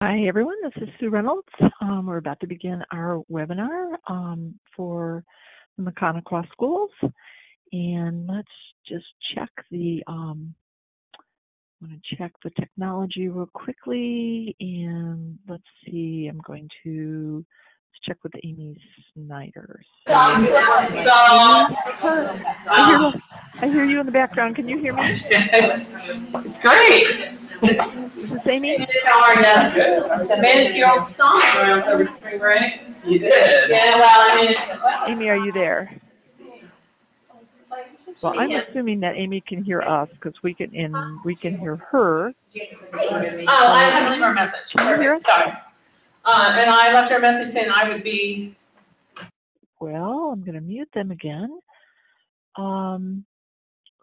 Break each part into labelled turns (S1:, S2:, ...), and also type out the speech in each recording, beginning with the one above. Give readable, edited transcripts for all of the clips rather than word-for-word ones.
S1: Hi everyone, this is Sue Reynolds. We're about to begin our webinar for the Crosswalk schools, and let's just check the technology real quickly, and let's see. I'm going to check with Amy Snyder. So, I hear you in the background. Can you hear me?
S2: It's great.
S1: Is this Amy?
S2: How are you? Good. Managed your own stomach around over spring break. You did. Yeah, well, I mean,
S1: Amy, are you there? Well, I'm assuming that Amy can hear us because we can hear her.
S2: Oh, I have to leave our message.
S1: Can you hear us?
S2: Sorry. And I left her a message saying I would be.
S1: Well, I'm going to mute them again.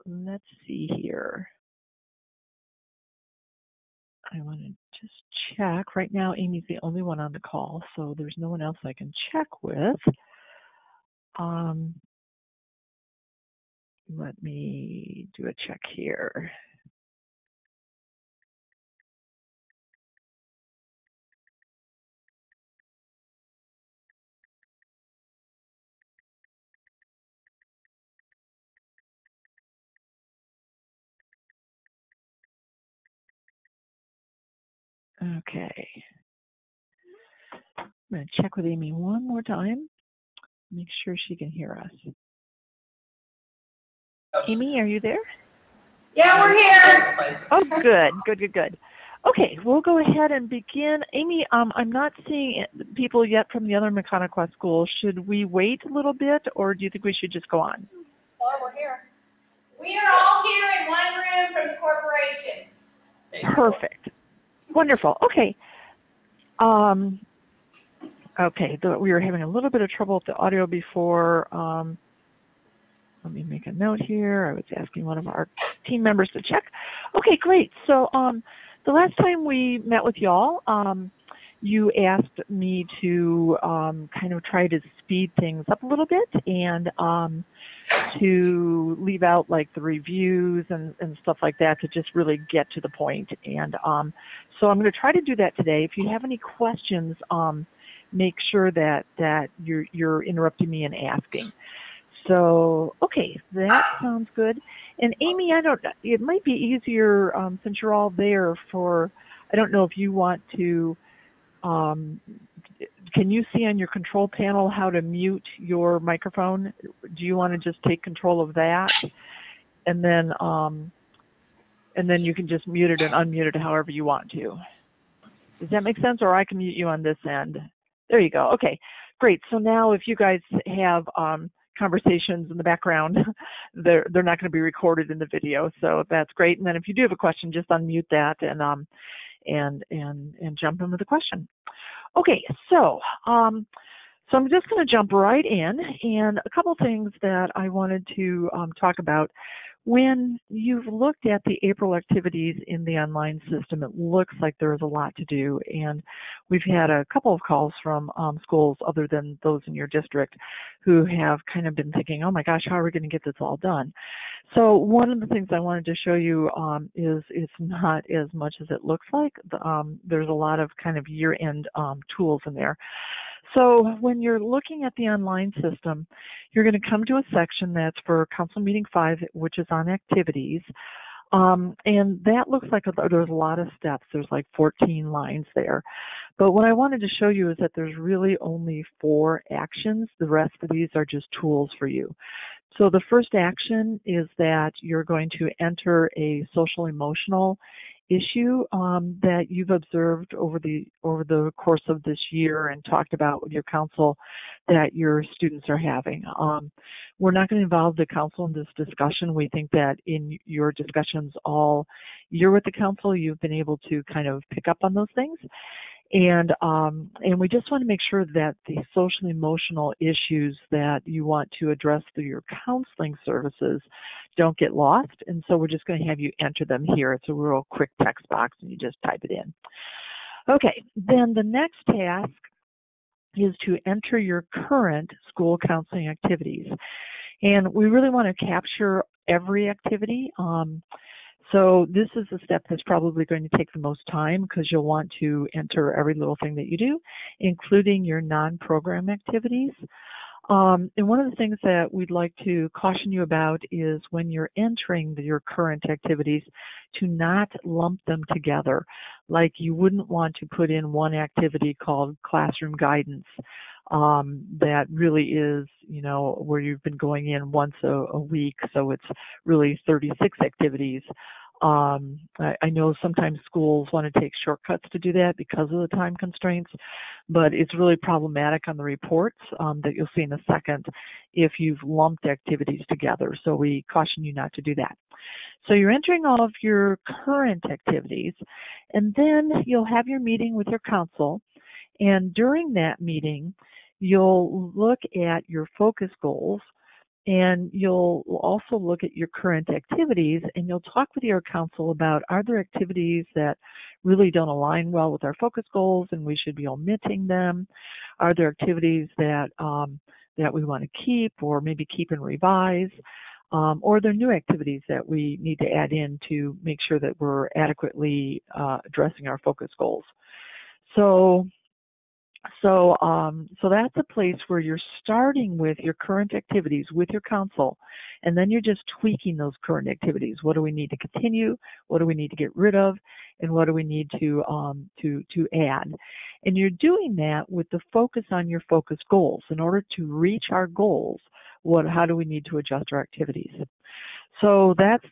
S1: Let's see here. I want to just check. Right now, Amy's the only one on the call, so there's no one else I can check with. Let me do a check here. Okay. I'm going to check with Amy one more time. Make sure she can hear us. Amy, are you there?
S2: Yeah, we're here.
S1: Oh, good. Okay, we'll go ahead and begin. Amy, I'm not seeing people yet from the other Crosswalk schools. Should we wait a little bit, or do you think we should just go on?
S2: Well, we're here. We are all here in one room from the corporation.
S1: Perfect. Wonderful. Okay. Okay, we were having a little bit of trouble with the audio before. Let me make a note here. I was asking one of our team members to check. Okay, great. So the last time we met with y'all, you asked me to kind of try to speed things up a little bit and to leave out like the reviews and stuff like that to just really get to the point. And so I'm going to try to do that today. If you have any questions, make sure that you're interrupting me and asking. So, okay, that sounds good. And Amy, it might be easier since you're all there I don't know if you want to, can you see on your control panel how to mute your microphone? Do you want to just take control of that? And then you can just mute it and unmute it however you want to. Does that make sense? Or I can mute you on this end. There you go. Okay, great. So now if you guys have conversations in the background, they're not going to be recorded in the video, so that's great. And then if you do have a question, just unmute that and jump in with a question. Okay, so I'm just going to jump right in, and a couple things that I wanted to talk about. When you've looked at the April activities in the online system, it looks like there's a lot to do, and we've had a couple of calls from schools other than those in your district who have kind of been thinking, oh my gosh, how are we going to get this all done? So one of the things I wanted to show you is it's not as much as it looks like. There's a lot of kind of year-end tools in there. So when you're looking at the online system, you're going to come to a section that's for Council Meeting 5, which is on activities. And that looks like there's a lot of steps. There's like 14 lines there. But what I wanted to show you is that there's really only 4 actions. The rest of these are just tools for you. So the first action is that you're going to enter a social emotional issue that you've observed over the course of this year and talked about with your council that your students are having. We're not going to involve the council in this discussion. We think that in your discussions all year with the council, you've been able to kind of pick up on those things. And we just want to make sure that the social emotional issues that you want to address through your counseling services don't get lost. And so we're just going to have you enter them here. It's a real quick text box and you just type it in. Okay, then the next task is to enter your current school counseling activities. And we really want to capture every activity. So this is a step that's probably going to take the most time because you'll want to enter every little thing that you do, including your non-program activities. And one of the things that we'd like to caution you about is when you're entering your current activities to not lump them together. Like you wouldn't want to put in one activity called classroom guidance that really is, where you've been going in once a week, so it's really 36 activities. I know sometimes schools want to take shortcuts to do that because of the time constraints, but it's really problematic on the reports that you'll see in a second if you've lumped activities together. So we caution you not to do that. So you're entering all of your current activities, and then you'll have your meeting with your council, and during that meeting, you'll look at your focus goals, and you'll also look at your current activities, and you'll talk with your council about, are there activities that really don't align well with our focus goals and we should be omitting them? Are there activities that that we want to keep or maybe keep and revise? Or are there new activities that we need to add in to make sure that we're adequately addressing our focus goals? So that's a place where you're starting with your current activities with your council, and then you're just tweaking those current activities. What do we need to continue? What do we need to get rid of? And what do we need to add? And you're doing that with the focus on your focus goals. In order to reach our goals, how do we need to adjust our activities? So that's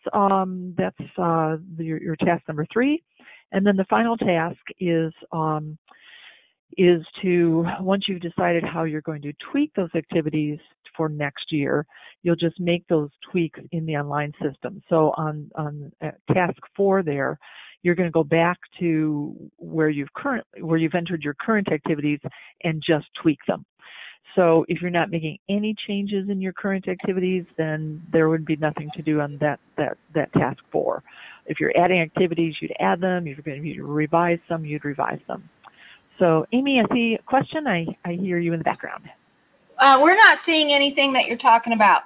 S1: your task number 3, and then the final task is to, once you've decided how you're going to tweak those activities for next year, you'll just make those tweaks in the online system. So on task 4 there, you're going to go back to where you've entered your current activities and just tweak them. So if you're not making any changes in your current activities, then there would be nothing to do on that task 4. If you're adding activities, you'd add them. If you're going to revise some, you'd revise them. So, Amy, I see a question. I hear you in the background.
S3: We're not seeing anything that you're talking about.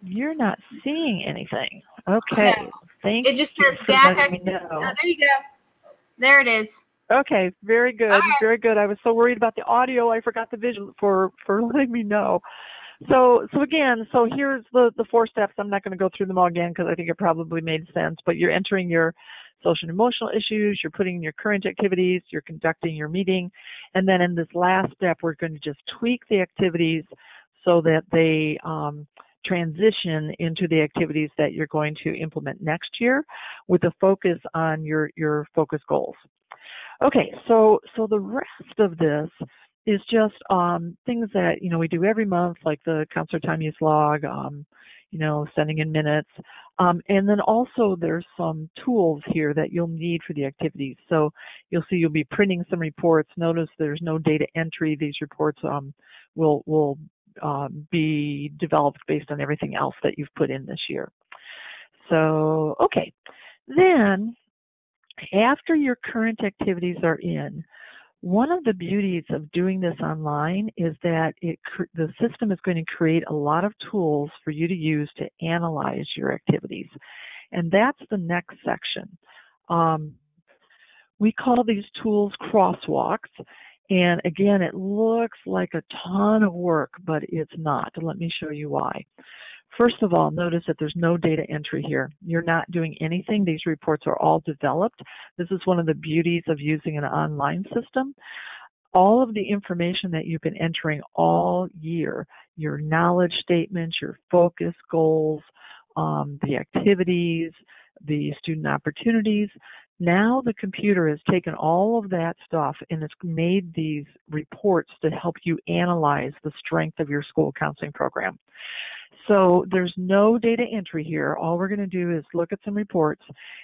S1: You're not seeing anything. Okay.
S3: No.
S1: Thank you.
S3: It just says
S1: GAK.
S3: there you go. There it is.
S1: Okay, very good.
S3: Right.
S1: Very good. I was so worried about the audio, I forgot the visual for letting me know. So here's the 4 steps. I'm not going to go through them all again because I think it probably made sense, but you're entering your social and emotional issues, you're putting in your current activities, you're conducting your meeting, and then in this last step, we're going to just tweak the activities so that they transition into the activities that you're going to implement next year with a focus on your focus goals. Okay, so the rest of this is just things that we do every month, like the counselor time use log, sending in minutes, and then also there's some tools here that you'll need for the activities. So you'll see you'll be printing some reports. Notice there's no data entry. These reports will be developed based on everything else that you've put in this year. So okay, then after your current activities are in, one of the beauties of doing this online is that the system is going to create a lot of tools for you to use to analyze your activities. And that's the next section. We call these tools crosswalks. And again, it looks like a ton of work, but it's not. Let me show you why. First of all, notice that there's no data entry here. You're not doing anything. These reports are all developed. This is one of the beauties of using an online system. All of the information that you've been entering all year, your knowledge statements, your focus goals, the activities, the student opportunities, now the computer has taken all of that stuff and it's made these reports to help you analyze the strength of your school counseling program. So there's no data entry here. All we're going to do is look at some reports,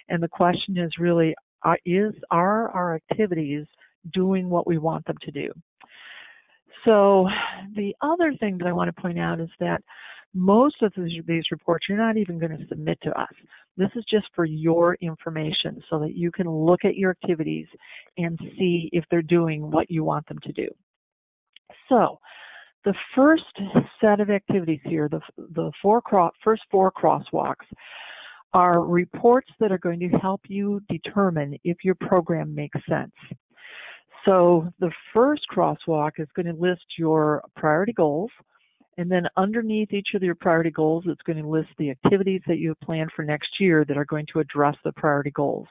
S1: and the question is really, are our activities doing what we want them to do? So the other thing that I want to point out is that most of these reports you're not even going to submit to us. This is just for your information so that you can look at your activities and see if they're doing what you want them to do. So the first set of activities here, the first four crosswalks, are reports that are going to help you determine if your program makes sense. So the first crosswalk is going to list your priority goals, and then underneath each of your priority goals, it's going to list the activities that you have planned for next year that are going to address the priority goals.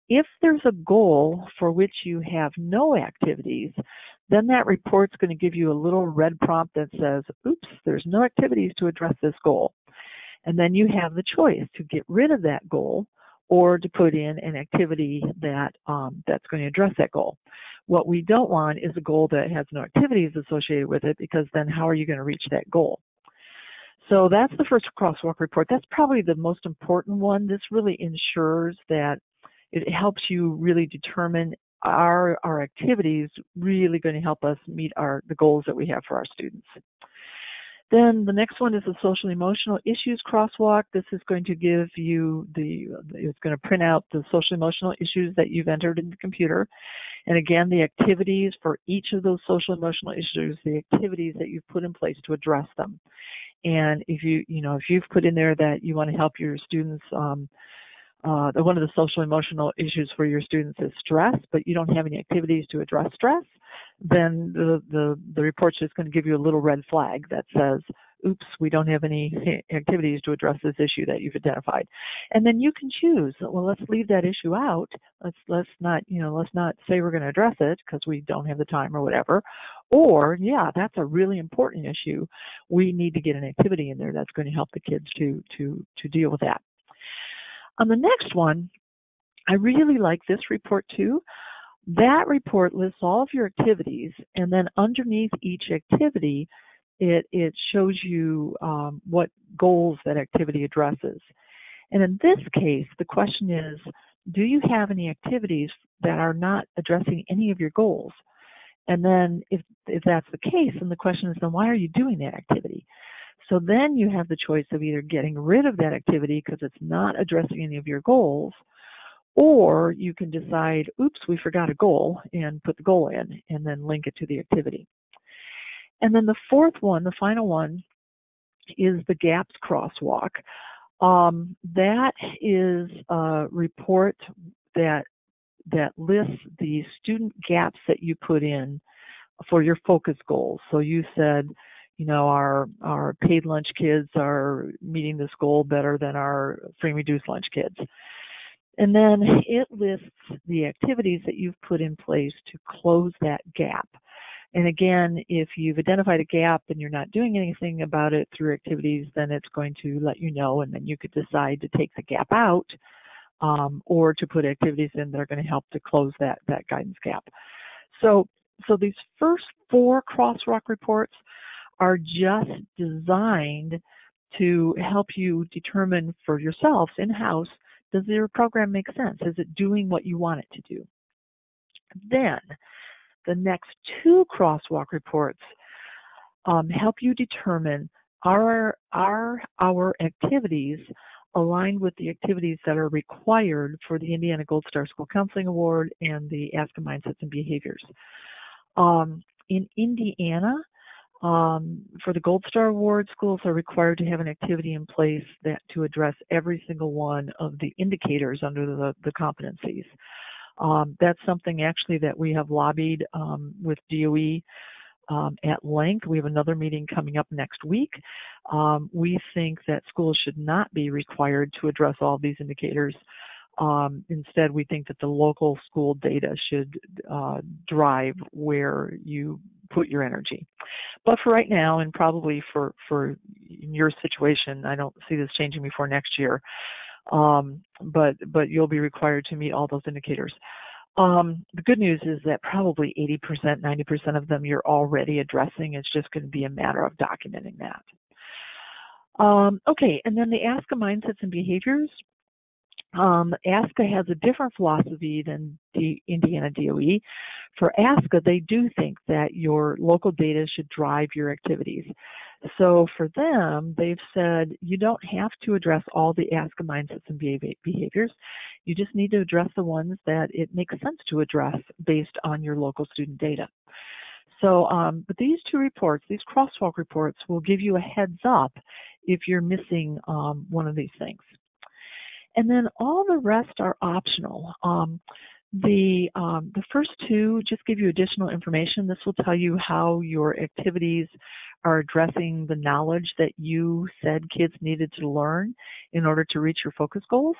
S1: If there's a goal for which you have no activities, then that report's going to give you a little red prompt that says, oops, there's no activities to address this goal. And then you have the choice to get rid of that goal or to put in an activity that's going to address that goal. What we don't want is a goal that has no activities associated with it, because then how are you going to reach that goal? So that's the first crosswalk report. That's probably the most important one. This really ensures that it helps you really determine are our activities really going to help us meet the goals that we have for our students. Then the next one is the social emotional issues crosswalk. This is going to give you it's going to print out the social emotional issues that you've entered in the computer. And again, the activities for each of those social emotional issues, the activities that you've put in place to address them. And if you've put in there that you want to help your students, one of the social emotional issues for your students is stress, but you don't have any activities to address stress, then the report's just going to give you a little red flag that says, oops, we don't have any activities to address this issue that you've identified. And then you can choose, well, let's leave that issue out. Let's not say we're going to address it because we don't have the time or whatever. Or, yeah, that's a really important issue. We need to get an activity in there that's going to help the kids to deal with that. On the next one, I really like this report too. That report lists all of your activities, and then underneath each activity, it shows you what goals that activity addresses. And in this case, the question is, do you have any activities that are not addressing any of your goals? And then if that's the case, then the question is, then why are you doing that activity? So then you have the choice of either getting rid of that activity because it's not addressing any of your goals, or you can decide, oops, we forgot a goal, and put the goal in and then link it to the activity. And then the fourth one, the final one, is the GAPS crosswalk. That is a report that lists the student gaps that you put in for your focus goals. So you said, our paid lunch kids are meeting this goal better than our free and reduced lunch kids. And then it lists the activities that you've put in place to close that gap. And again, if you've identified a gap and you're not doing anything about it through activities, then it's going to let you know, and then you could decide to take the gap out or to put activities in that are going to help to close that guidance gap. So these first 4 crosswalk reports are just designed to help you determine for yourselves in-house, does your program make sense? Is it doing what you want it to do? Then the next 2 crosswalk reports help you determine are our activities aligned with the activities that are required for the Indiana Gold Star School Counseling Award and the ASCA Mindsets and Behaviors. In Indiana, for the Gold Star Award, schools are required to have an activity in place to address every single one of the indicators under the competencies. That's something actually that we have lobbied with DOE at length. We have another meeting coming up next week. We think that schools should not be required to address all of these indicators. Instead, we think that the local school data should drive where you put your energy. But for right now, and probably for in your situation, I don't see this changing before next year. But you'll be required to meet all those indicators. The good news is that probably 80%, 90% of them you're already addressing. It's just going to be a matter of documenting that. Okay, and then the ASCA Mindsets and Behaviors. ASCA has a different philosophy than the Indiana DOE. For ASCA, they do think that your local data should drive your activities. So for them, they've said you don't have to address all the ASCA Mindsets and Behaviors. You just need to address the ones that it makes sense to address based on your local student data. So, but these 2 reports, these crosswalk reports, will give you a heads up if you're missing one of these things. And then all the rest are optional. The first two just give you additional information. This will tell you how your activities are addressing the knowledge that you said kids needed to learn in order to reach your focus goals.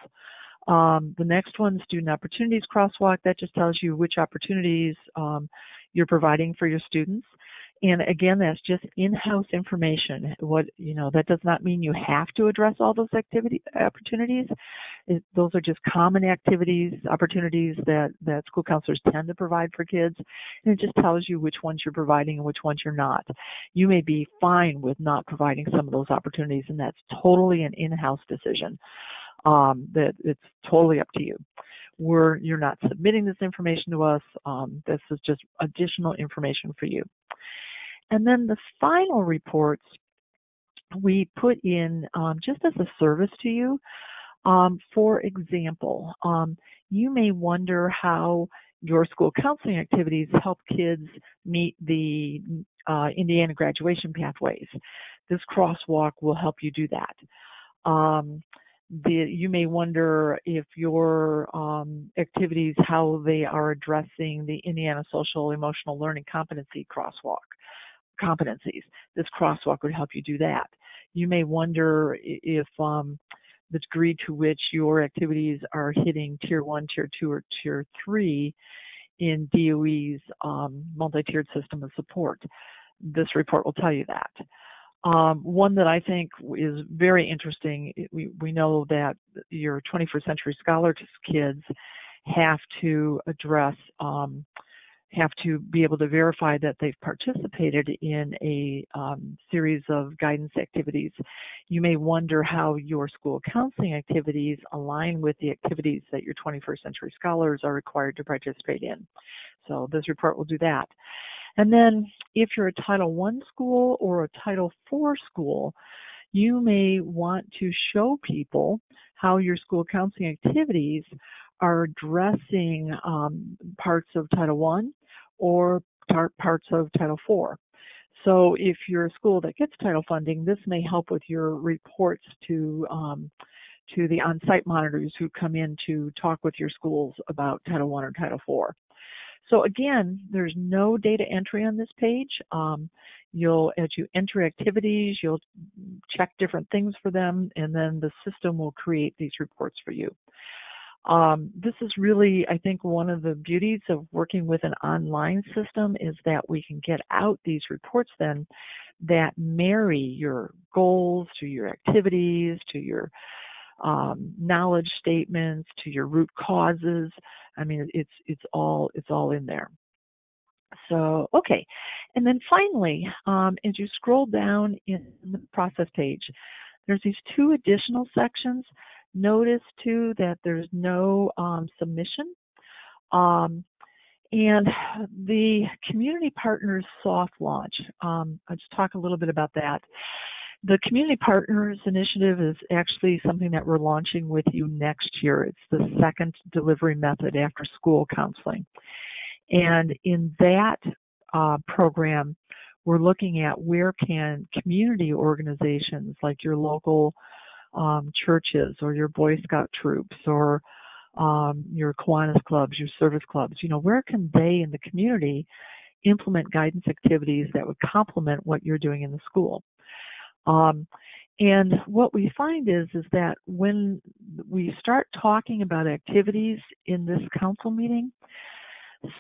S1: The next one, Student Opportunities Crosswalk, that just tells you which opportunities you're providing for your students. And again, that's just in-house information. That does not mean you have to address all those opportunities. Those are just common opportunities that school counselors tend to provide for kids. And it just tells you which ones you're providing and which ones you're not. You may be fine with not providing some of those opportunities, and that's totally an in-house decision. That it's totally up to you. You're not submitting this information to us. This is just additional information for you. And then the final reports we put in just as a service to you. For example, you may wonder how your school counseling activities help kids meet the Indiana graduation pathways. This crosswalk will help you do that. You may wonder if your activities, how they are addressing the Indiana Social Emotional Learning Competencies. This crosswalk would help you do that. You may wonder if the degree to which your activities are hitting Tier 1, Tier 2, or Tier 3 in DOE's multi-tiered system of support. This report will tell you that. One that I think is very interesting, we know that your 21st Century Scholars kids have to be able to verify that they've participated in a series of guidance activities. You may wonder how your school counseling activities align with the activities that your 21st Century Scholars are required to participate in. So this report will do that. And then if you're a Title I school or a Title IV school, you may want to show people how your school counseling activities are addressing parts of Title I or parts of Title IV. So if you're a school that gets title funding, this may help with your reports to the on-site monitors who come in to talk with your schools about Title I or Title IV. So again, there's no data entry on this page. As you enter activities, you'll check different things for them, and then the system will create these reports for you. This is really, I think, one of the beauties of working with an online system is that we can get out these reports then that marry your goals to your activities, to your knowledge statements, to your root causes. I mean, it's all in there. So, okay. And then finally, as you scroll down in the process page, there's these two additional sections. Notice too that there's no submission. And the Community Partners soft launch, I'll just talk a little bit about that. The Community Partners Initiative is actually something that we're launching with you next year. It's the second delivery method after school counseling. And in that program, we're looking at where can community organizations like your local churches or your Boy Scout troops or your Kiwanis clubs, your service clubs, where can they in the community implement guidance activities that would complement what you're doing in the school? And what we find is that when we start talking about activities in this council meeting,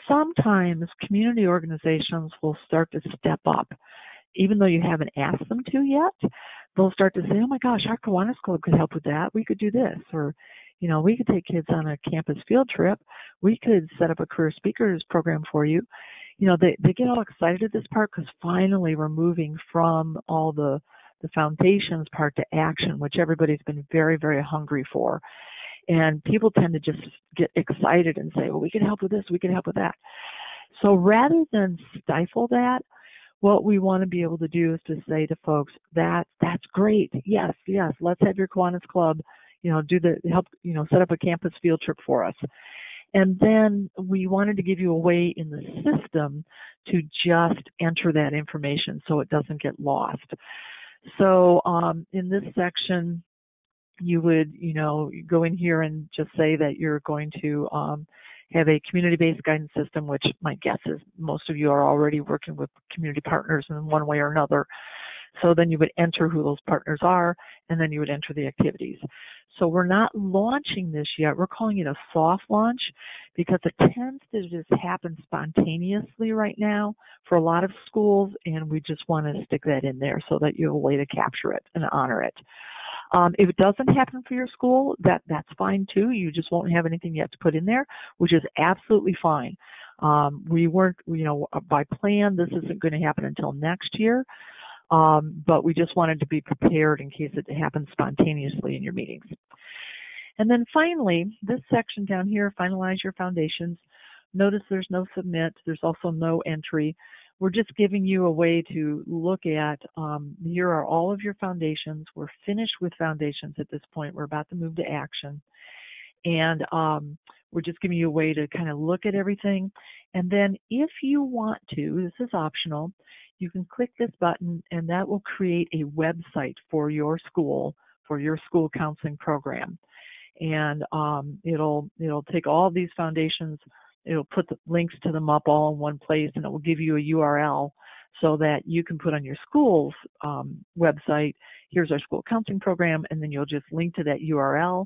S1: sometimes community organizations will start to step up. Even though you haven't asked them to yet, they'll start to say, oh my gosh, our Kiwanis Club could help with that. We could do this. Or, we could take kids on a campus field trip. We could set up a career speakers program for you. They get all excited at this part because finally we're moving from all the foundations part to action, which everybody's been very, very hungry for. And people tend to just get excited and say, well, we can help with this, we can help with that. So rather than stifle that, what we want to be able to do is to say to folks, that's great. Yes, let's have your Kiwanis Club, set up a campus field trip for us. And then we wanted to give you a way in the system to just enter that information so it doesn't get lost. So in this section, you would, go in here and just say that you're going to have a community-based guidance system, which my guess is most of you are already working with community partners in one way or another. So then you would enter who those partners are, and then you would enter the activities. So we're not launching this yet. We're calling it a soft launch because it tends to just happen spontaneously right now for a lot of schools, and we just want to stick that in there so that you have a way to capture it and honor it. If it doesn't happen for your school, that's fine too. You just won't have anything yet to put in there, which is absolutely fine. We weren't, by plan, this isn't going to happen until next year. But we just wanted to be prepared in case it happens spontaneously in your meetings. And then finally, this section down here, finalize your foundations. Notice there's no submit. There's also no entry. We're just giving you a way to look at, here are all of your foundations. We're finished with foundations at this point. We're about to move to action. And we're just giving you a way to kind of look at everything. And then if you want to, this is optional, you can click this button and that will create a website for your school counseling program. And it'll take all these foundations, it'll put the links to them up all in one place, and it will give you a URL so that you can put on your school's website, here's our school counseling program, and then you'll just link to that URL.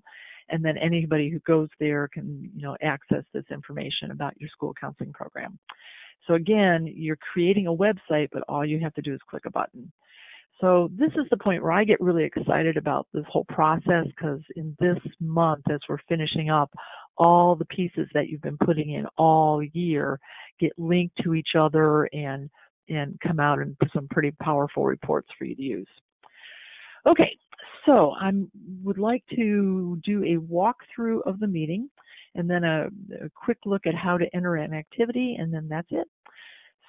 S1: And then anybody who goes there can, access this information about your school counseling program. So again, you're creating a website, but all you have to do is click a button. So this is the point where I get really excited about this whole process, because in this month, as we're finishing up, all the pieces that you've been putting in all year get linked to each other and come out in some pretty powerful reports for you to use. Okay, so I would like to do a walkthrough of the meeting and then a quick look at how to enter an activity, and then that's it.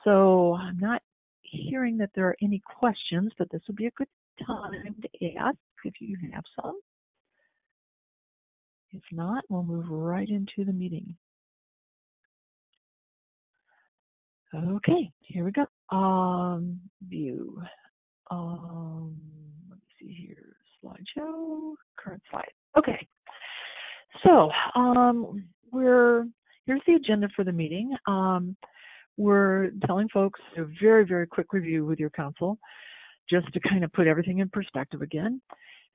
S1: So I'm not hearing that there are any questions, but this would be a good time to ask if you have some. If not, we'll move right into the meeting. Okay, here we go. View. Let me see here. Slideshow. Current slide. Okay. So here's the agenda for the meeting. We're telling folks a very, very quick review with your council, just to kind of put everything in perspective again.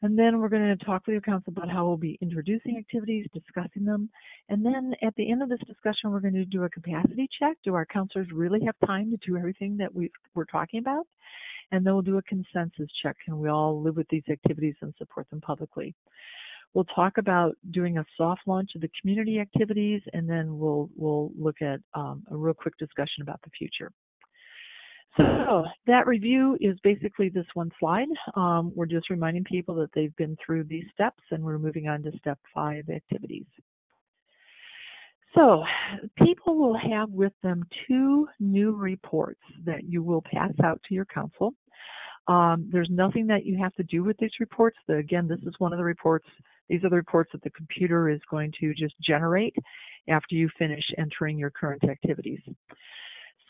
S1: And then we're going to talk with your council about how we'll be introducing activities, discussing them. And then at the end of this discussion, we're going to do a capacity check. Do our counselors really have time to do everything that we're talking about? And then we'll do a consensus check. Can we all live with these activities and support them publicly? We'll talk about doing a soft launch of the community activities, and then we'll look at a real quick discussion about the future. So that review is basically this one slide. We're just reminding people that they've been through these steps, and we're moving on to step 5, activities. So people will have with them 2 new reports that you will pass out to your council. There's nothing that you have to do with these reports. Again, this is one of the reports. These are the reports that the computer is going to just generate after you finish entering your current activities.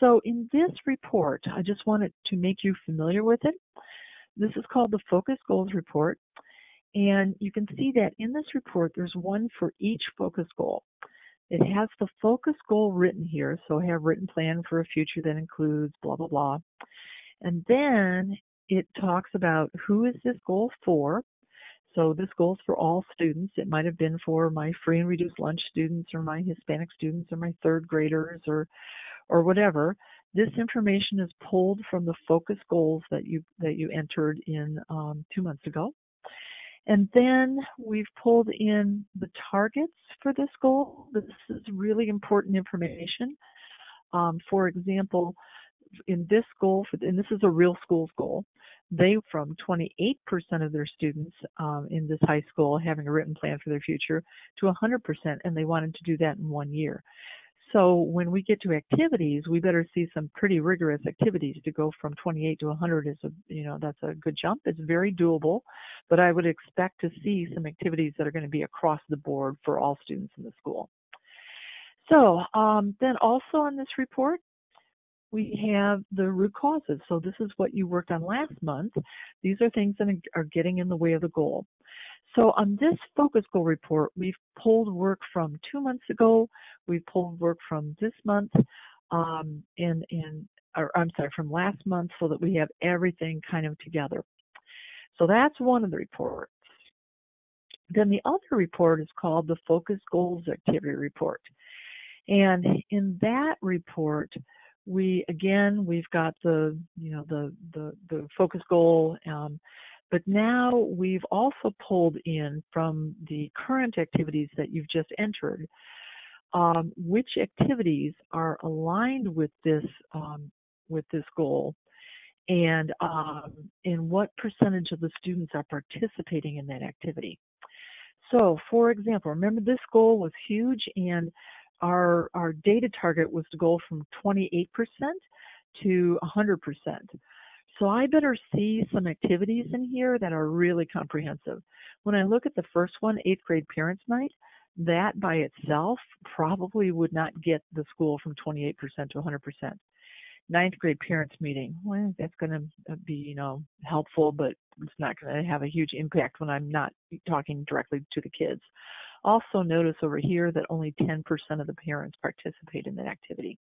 S1: So in this report, I just wanted to make you familiar with it. This is called the Focus Goals Report. And you can see that in this report, there's one for each focus goal. It has the focus goal written here. So I have written plan for a future that includes blah, blah, blah. And then it talks about who is this goal for. So this goal is for all students. It might have been for my free and reduced lunch students, or my Hispanic students, or my 3rd graders, or whatever. This information is pulled from the focus goals that you entered in 2 months ago. And then we've pulled in the targets for this goal. This is really important information. For example, in this goal, and this is a real schools goal, they from 28% of their students in this high school having a written plan for their future to 100%, and they wanted to do that in 1 year. So when we get to activities, we better see some pretty rigorous activities to go from 28 to 100 is that's a good jump. It's very doable, but I would expect to see some activities that are going to be across the board for all students in the school. So then also on this report, we have the root causes. So this is what you worked on last month. These are things that are getting in the way of the goal. So on this focus goal report, we've pulled work from 2 months ago, we've pulled work from this month, from last month, so that we have everything kind of together. So that's one of the reports. Then the other report is called the Focus Goals Activity Report. And in that report, we've got the focus goal, but now we've also pulled in from the current activities that you've just entered, which activities are aligned with this goal, and what percentage of the students are participating in that activity. So, for example, remember this goal was huge, and our data target was to go from 28% to 100%. So I better see some activities in here that are really comprehensive. When I look at the first one, 8th grade parents night, that by itself probably would not get the school from 28% to 100%. 9th grade parents meeting, well, that's going to be, helpful, but it's not going to have a huge impact when I'm not talking directly to the kids. Also notice over here that only 10% of the parents participate in that activity.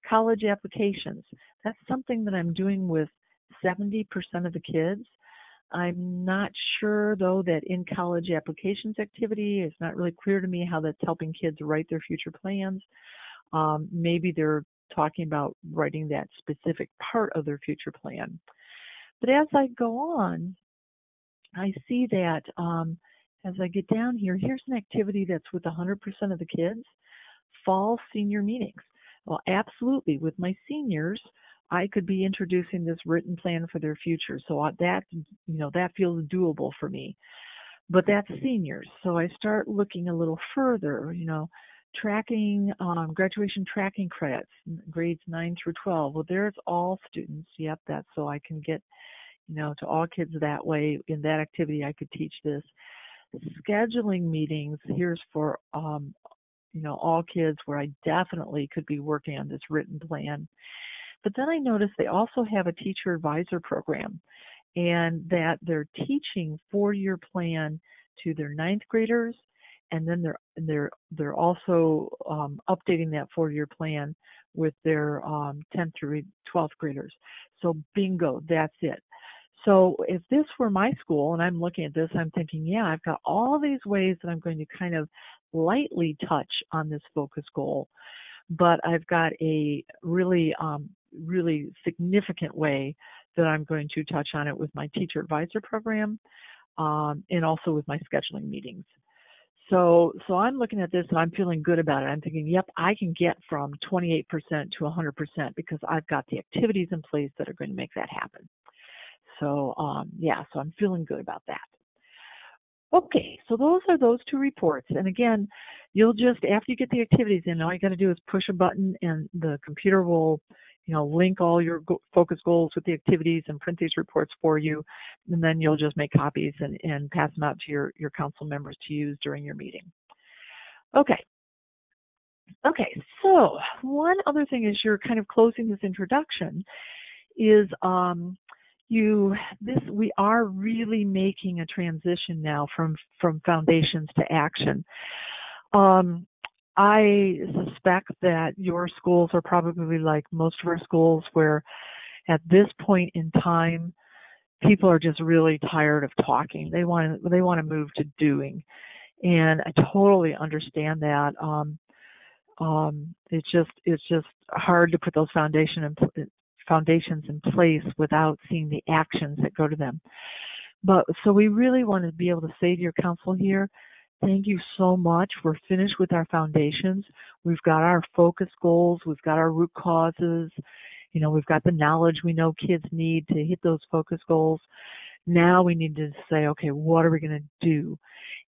S1: College applications, that's something that I'm doing with 70% of the kids. I'm not sure, though, that in college applications activity, it's not really clear to me how that's helping kids write their future plans. Maybe they're talking about writing that specific part of their future plan. But as I go on, I see that as I get down here, here's an activity that's with 100% of the kids, fall senior meetings. Well, absolutely, with my seniors, I could be introducing this written plan for their future. So that feels doable for me. But that's seniors. So I start looking a little further, tracking, graduation tracking credits, grades 9 through 12. Well, there's all students. Yep, that's so I can get, to all kids that way. In that activity, I could teach this. Scheduling meetings, here's for, all kids, where I definitely could be working on this written plan. But then I noticed they also have a teacher advisor program, and that they're teaching 4-year plan to their 9th graders, and then they're also updating that 4-year plan with their 10th through 12th graders. So bingo, that's it. So if this were my school and I'm looking at this, I'm thinking, yeah, I've got all these ways that I'm going to kind of lightly touch on this focus goal, but I've got a really significant way that I'm going to touch on it with my teacher advisor program, and also with my scheduling meetings. So I'm looking at this and I'm feeling good about it. I'm thinking, yep, I can get from 28% to 100% because I've got the activities in place that are going to make that happen. So so I'm feeling good about that. Okay, so those are those 2 reports. And again, you'll just, after you get the activities in, all you got to do is push a button and the computer will, link all your focus goals with the activities and print these reports for you. And then you'll just make copies and pass them out to your council members to use during your meeting. Okay, so one other thing as you're kind of closing this introduction is we are really making a transition now from foundations to action. I suspect that your schools are probably like most of our schools, where at this point in time, people are just really tired of talking. They want to move to doing, and I totally understand that. It's just hard to put those foundations in place without seeing the actions that go to them. But so we really want to be able to say to your council here, thank you so much. We're finished with our foundations. We've got our focus goals. We've got our root causes. We've got the knowledge we know kids need to hit those focus goals. Now we need to say, okay, what are we going to do?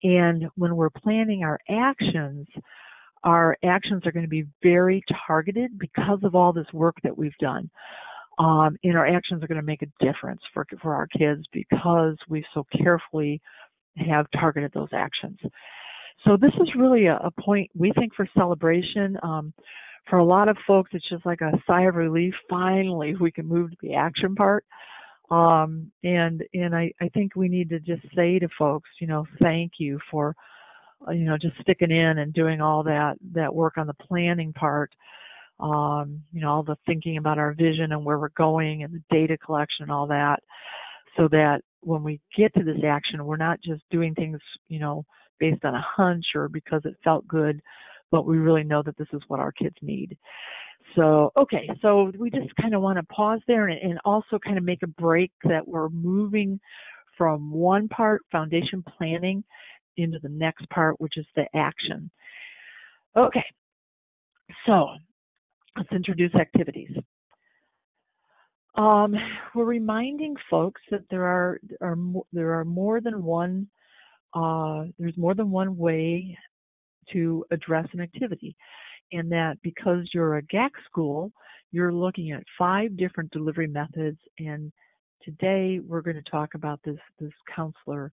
S1: And when we're planning our actions are going to be very targeted because of all this work that we've done. And our actions are going to make a difference for our kids because we so carefully have targeted those actions. So this is really a point, we think, for celebration. For a lot of folks, it's just like a sigh of relief. Finally, we can move to the action part. And I think we need to just say to folks, thank you for, just sticking in and doing all that work on the planning part. All the thinking about our vision and where we're going and the data collection and all that, so that when we get to this action, we're not just doing things, based on a hunch or because it felt good, but we really know that this is what our kids need. So, okay, so we just kind of want to pause there and also kind of make a break that we're moving from one part, foundation planning, into the next part, which is the action. Okay, so let's introduce activities. We're reminding folks that there's more than one way to address an activity, and that because you're a GAK school, you're looking at 5 different delivery methods, and today we're going to talk about this counselor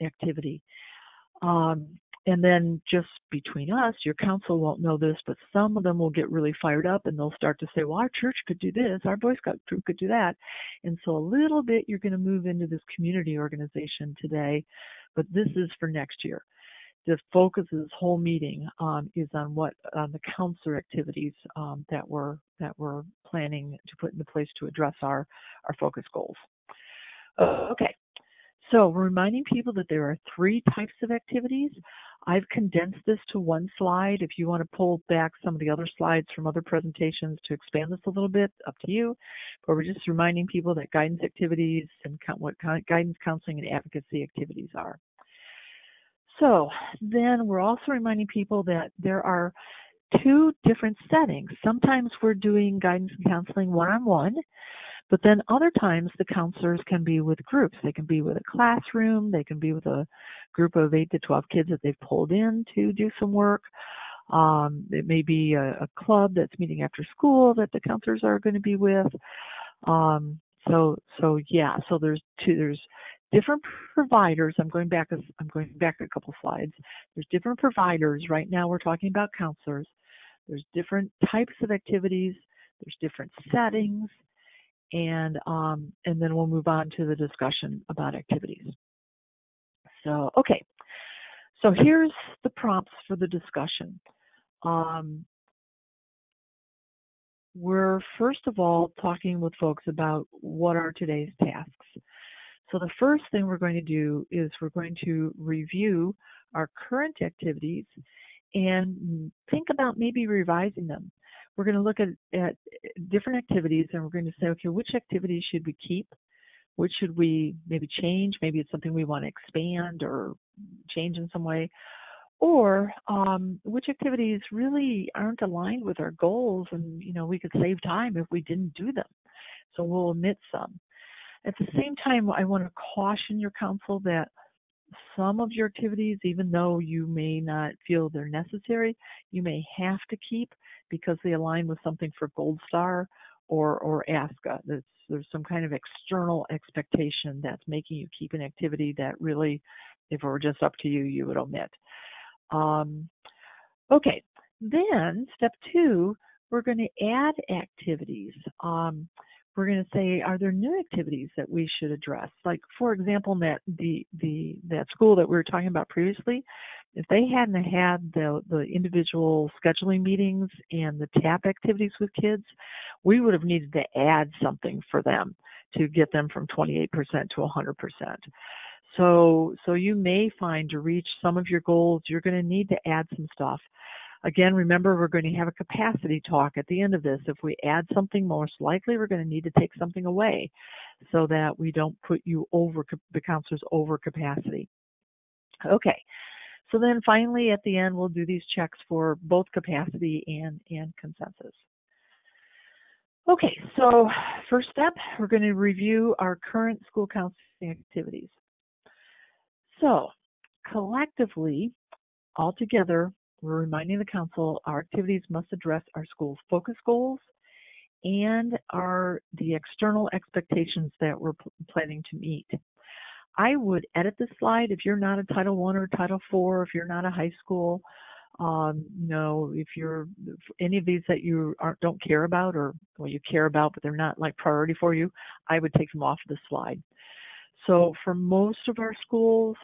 S1: activity. And then just between us, your council won't know this, but some of them will get really fired up and they'll start to say, well, our church could do this, our Boy Scout troop could do that. And so a little bit you're going to move into this community organization today, but this is for next year. The focus of this whole meeting is on the counselor activities that we're planning to put into place to address our focus goals. Okay. So we're reminding people that there are 3 types of activities. I've condensed this to one slide. If you want to pull back some of the other slides from other presentations to expand this a little bit, up to you. But we're just reminding people that guidance activities and what guidance, counseling, and advocacy activities are. So then we're also reminding people that there are 2 different settings. Sometimes we're doing guidance and counseling one-on-one. But then other times the counselors can be with groups. They can be with a classroom. They can be with a group of 8 to 12 kids that they've pulled in to do some work. It may be a club that's meeting after school that the counselors are going to be with. So there's different providers. I'm going back a couple slides. There's different providers. Right now we're talking about counselors. There's different types of activities. There's different settings. And then we'll move on to the discussion about activities. So, okay. So here's the prompts for the discussion. We're first of all talking with folks about what are today's tasks. So the first thing we're going to do is we're going to review our current activities and think about maybe revising them. We're going to look at different activities and we're going to say, okay, which activities should we keep? Which should we maybe change? Maybe it's something we want to expand or change in some way. Or which activities really aren't aligned with our goals and, we could save time if we didn't do them. So we'll omit some. At the same time, I want to caution your council that some of your activities, even though you may not feel they're necessary, you may have to keep because they align with something for Gold Star or ASCA. There's some kind of external expectation that's making you keep an activity that really, if it were just up to you, you would omit. Okay, then step 2, we're going to add activities. We're going to say, are there new activities that we should address? Like, for example, that school that we were talking about previously, if they hadn't had the individual scheduling meetings and the TAP activities with kids, we would have needed to add something for them to get them from 28% to 100%. So you may find to reach some of your goals, you're going to need to add some stuff. Again, remember, we're going to have a capacity talk at the end of this. If we add something, most likely we're going to need to take something away so that we don't put you over, the counselors over capacity. Okay, so then finally at the end, we'll do these checks for both capacity and consensus. Okay, so first step, we're going to review our current school counseling activities. So collectively, all together, we're reminding the council our activities must address our school's focus goals and the external expectations that we're planning to meet. I would edit this slide if you're not a Title I or Title IV, if you're not a high school. If you're any of these that you don't care about, or you care about but they're not like priority for you, I would take them off the slide. So for most of our schools,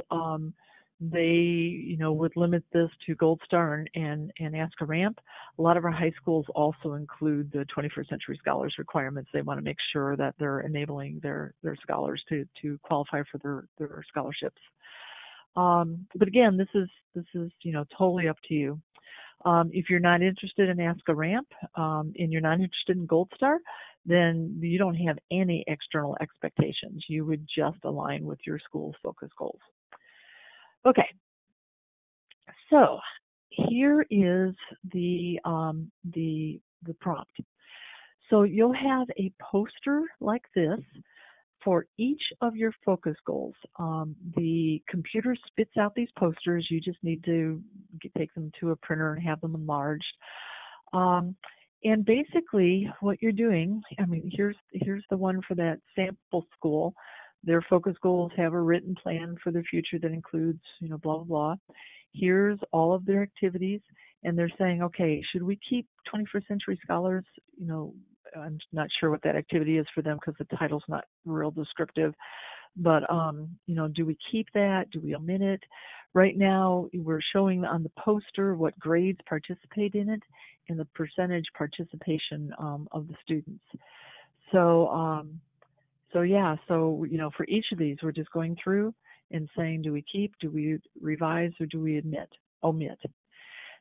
S1: they would limit this to Gold Star and Ask a Ramp. A lot of our high schools also include the 21st Century Scholars requirements. They want to make sure that they're enabling their scholars to qualify for their scholarships. But again, this is totally up to you. If you're not interested in Ask a Ramp and you're not interested in Gold Star, then you don't have any external expectations. You would just align with your school's focus goals. Okay, so here is the prompt. So you'll have a poster like this for each of your focus goals. The computer spits out these posters. You just need to take them to a printer and have them enlarged. And basically what you're doing, here's the one for that sample school. Their focus goals have a written plan for their future that includes, blah, blah, blah. Here's all of their activities, and they're saying, okay, should we keep 21st Century Scholars? I'm not sure what that activity is for them because the title's not real descriptive. But, do we keep that? Do we omit it? Right now, we're showing on the poster what grades participate in it and the percentage participation of the students. So for each of these, we're just going through and saying, do we keep, do we revise, or do we omit?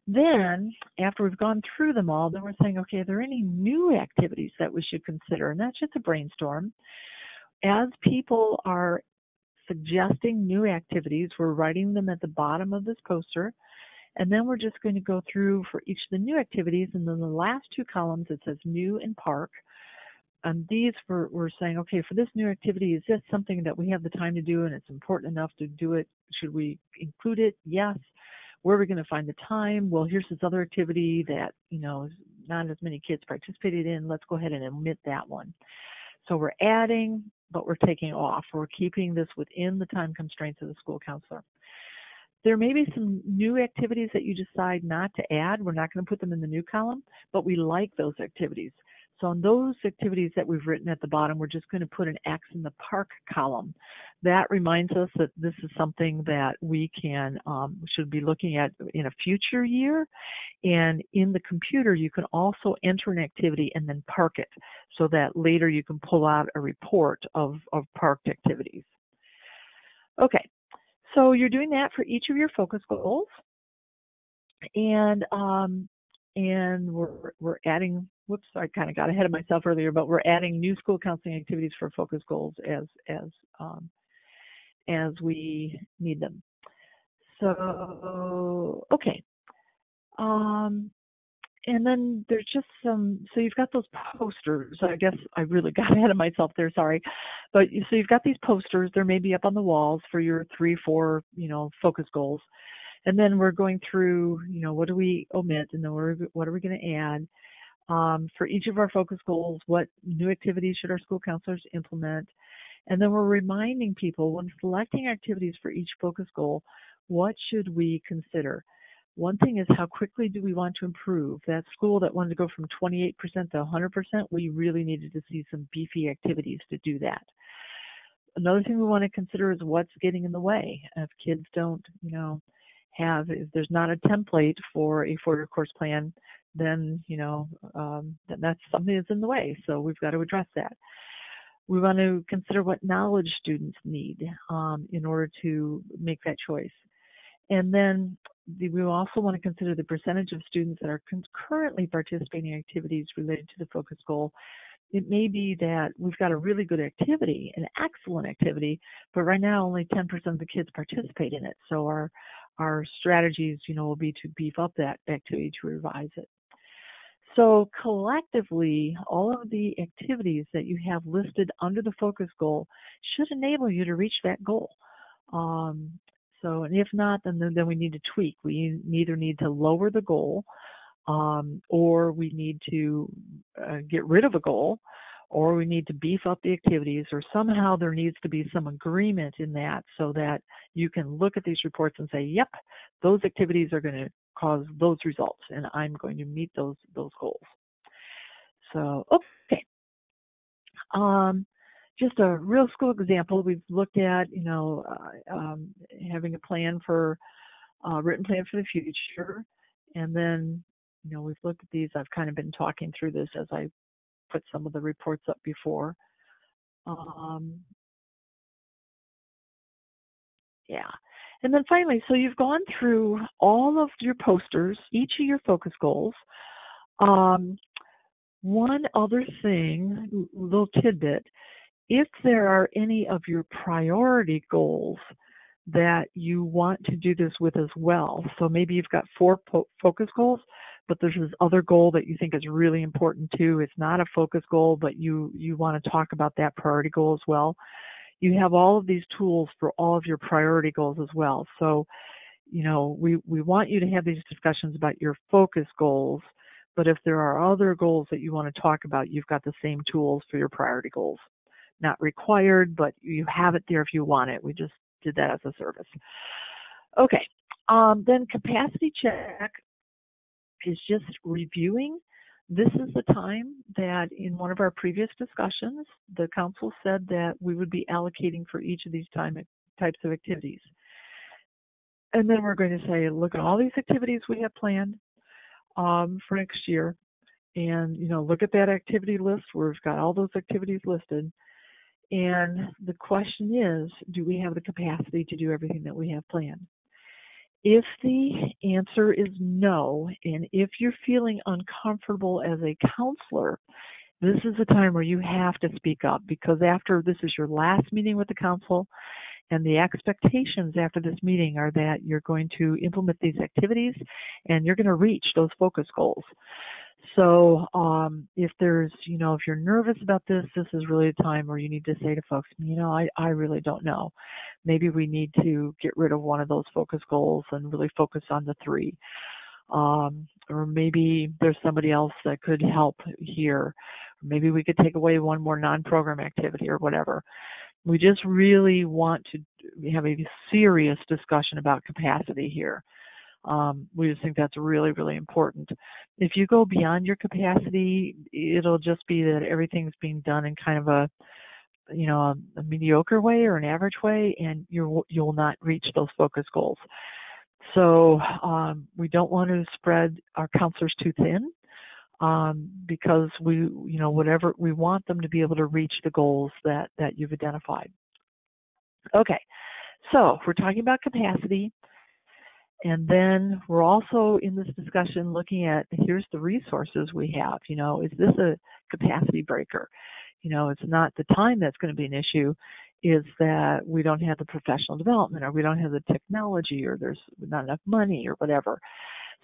S1: Then, after we've gone through them all, then we're saying, okay, are there any new activities that we should consider? And that's just a brainstorm. As people are suggesting new activities, we're writing them at the bottom of this poster, and then we're just going to go through for each of the new activities, and then the last two columns, it says new and park. And these we're saying, okay, for this new activity, is this something that we have the time to do and it's important enough to do it? Should we include it? Yes. Where are we going to find the time? Well, here's this other activity that, not as many kids participated in. Let's go ahead and omit that one. So we're adding, but we're taking off. We're keeping this within the time constraints of the school counselor. There may be some new activities that you decide not to add. We're not going to put them in the new column, but we like those activities. So on those activities that we've written at the bottom, we're just going to put an X in the park column. That reminds us that this is something that we should be looking at in a future year. And in the computer, you can also enter an activity and then park it so that later you can pull out a report of parked activities. Okay, so you're doing that for each of your focus goals. And we're adding, whoops, I kind of got ahead of myself earlier, but we're adding new school counseling activities for focus goals as we need them. So, okay. And then there's just so you've got those posters. I guess I really got ahead of myself there, sorry. But so you've got these posters, they're maybe up on the walls for your 3-4, focus goals. And then we're going through, what do we omit, and then what are we going to add? For each of our focus goals, what new activities should our school counselors implement? And then we're reminding people when selecting activities for each focus goal, what should we consider? One thing is, how quickly do we want to improve? That school that wanted to go from 28% to 100%, we really needed to see some beefy activities to do that. Another thing we want to consider is what's getting in the way. If kids don't, if there's not a template for a 4-year course plan, then, that's something that's in the way. So we've got to address that. We want to consider what knowledge students need in order to make that choice. And then we also want to consider the percentage of students that are currently participating in activities related to the focus goal. It may be that we've got a really good activity, an excellent activity, but right now only 10% of the kids participate in it. So our strategies, will be to beef up that activity to revise it. So collectively, all of the activities that you have listed under the focus goal should enable you to reach that goal. And if not, then we need to tweak. We either need to lower the goal, or we need to get rid of a goal, or we need to beef up the activities, or somehow there needs to be some agreement in that so that you can look at these reports and say, yep, those activities are going to cause those results, and I'm going to meet those goals. So, okay. Just a real school example, we've looked at, having a plan for, written plan for the future. And then, we've looked at these. I've kind of been talking through this as I put some of the reports up before. Yeah. And then finally, so you've gone through all of your posters, each of your focus goals. One other thing, little tidbit, if there are any of your priority goals that you want to do this with as well, so maybe you've got 4 focus goals, but there's this other goal that you think is really important too. It's not a focus goal, but you want to talk about that priority goal as well. You have all of these tools for all of your priority goals as well. So, we want you to have these discussions about your focus goals, but if there are other goals that you want to talk about, you've got the same tools for your priority goals. Not required, but you have it there if you want it. We just did that as a service. Okay, then capacity check is just reviewing. This is the time that in one of our previous discussions, the council said that we would be allocating for each of these types of activities. And then we're going to say, look at all these activities we have planned for next year. And, look at that activity list where we've got all those activities listed. And the question is, do we have the capacity to do everything that we have planned? If the answer is no, and if you're feeling uncomfortable as a counselor, this is a time where you have to speak up, because after this is your last meeting with the council, and the expectations after this meeting are that you're going to implement these activities and you're going to reach those focus goals. So if there's, if you're nervous about this, this is really a time where you need to say to folks, I really don't know. Maybe we need to get rid of one of those focus goals and really focus on the 3. Or maybe there's somebody else that could help here. Maybe we could take away one more non-program activity or whatever. We just really want to have a serious discussion about capacity here. We just think that's really, really important. If you go beyond your capacity, it'll just be that everything's being done in kind of a mediocre way or an average way, and you'll not reach those focus goals. So we don't want to spread our counselors too thin, because we want them to be able to reach the goals that you've identified. Okay, so we're talking about capacity. And then we're also in this discussion looking at, here's the resources we have. Is this a capacity breaker? It's not the time that's going to be an issue. Is that we don't have the professional development, or we don't have the technology, or there's not enough money, or whatever.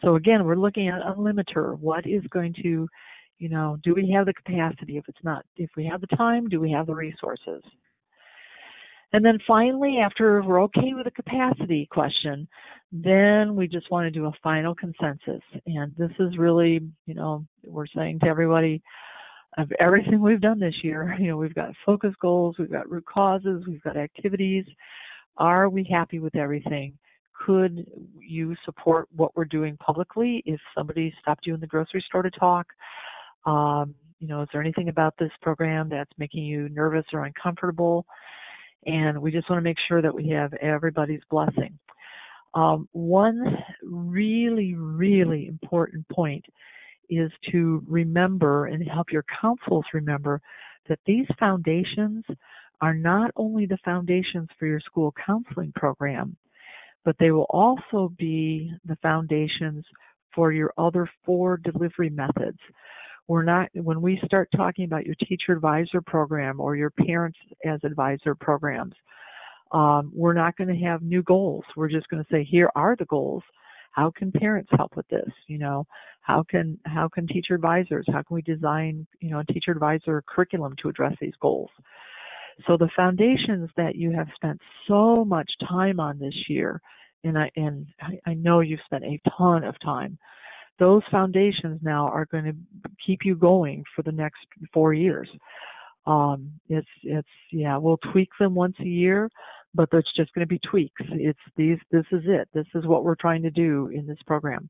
S1: So again, we're looking at a limiter. What is going to, do we have the capacity? If we have the time, do we have the resources? And then finally, after we're okay with the capacity question, then we just want to do a final consensus. And this is really, we're saying to everybody, of everything we've done this year, we've got focus goals, we've got root causes, we've got activities. Are we happy with everything? Could you support what we're doing publicly if somebody stopped you in the grocery store to talk? Is there anything about this program that's making you nervous or uncomfortable? And we just want to make sure that we have everybody's blessing. One really, really important point is to remember and help your councils remember that these foundations are not only the foundations for your school counseling program, but they will also be the foundations for your other 4 delivery methods. When we start talking about your teacher advisor program or your parents as advisor programs, we're not going to have new goals. We're just going to say, here are the goals. How can parents help with this? How can teacher advisors, how can we design, a teacher advisor curriculum to address these goals? So the foundations that you have spent so much time on this year, and I know you've spent a ton of time, those foundations now are going to keep you going for the next 4 years. We'll tweak them once a year, but it's just going to be tweaks. This is it. This is what we're trying to do in this program.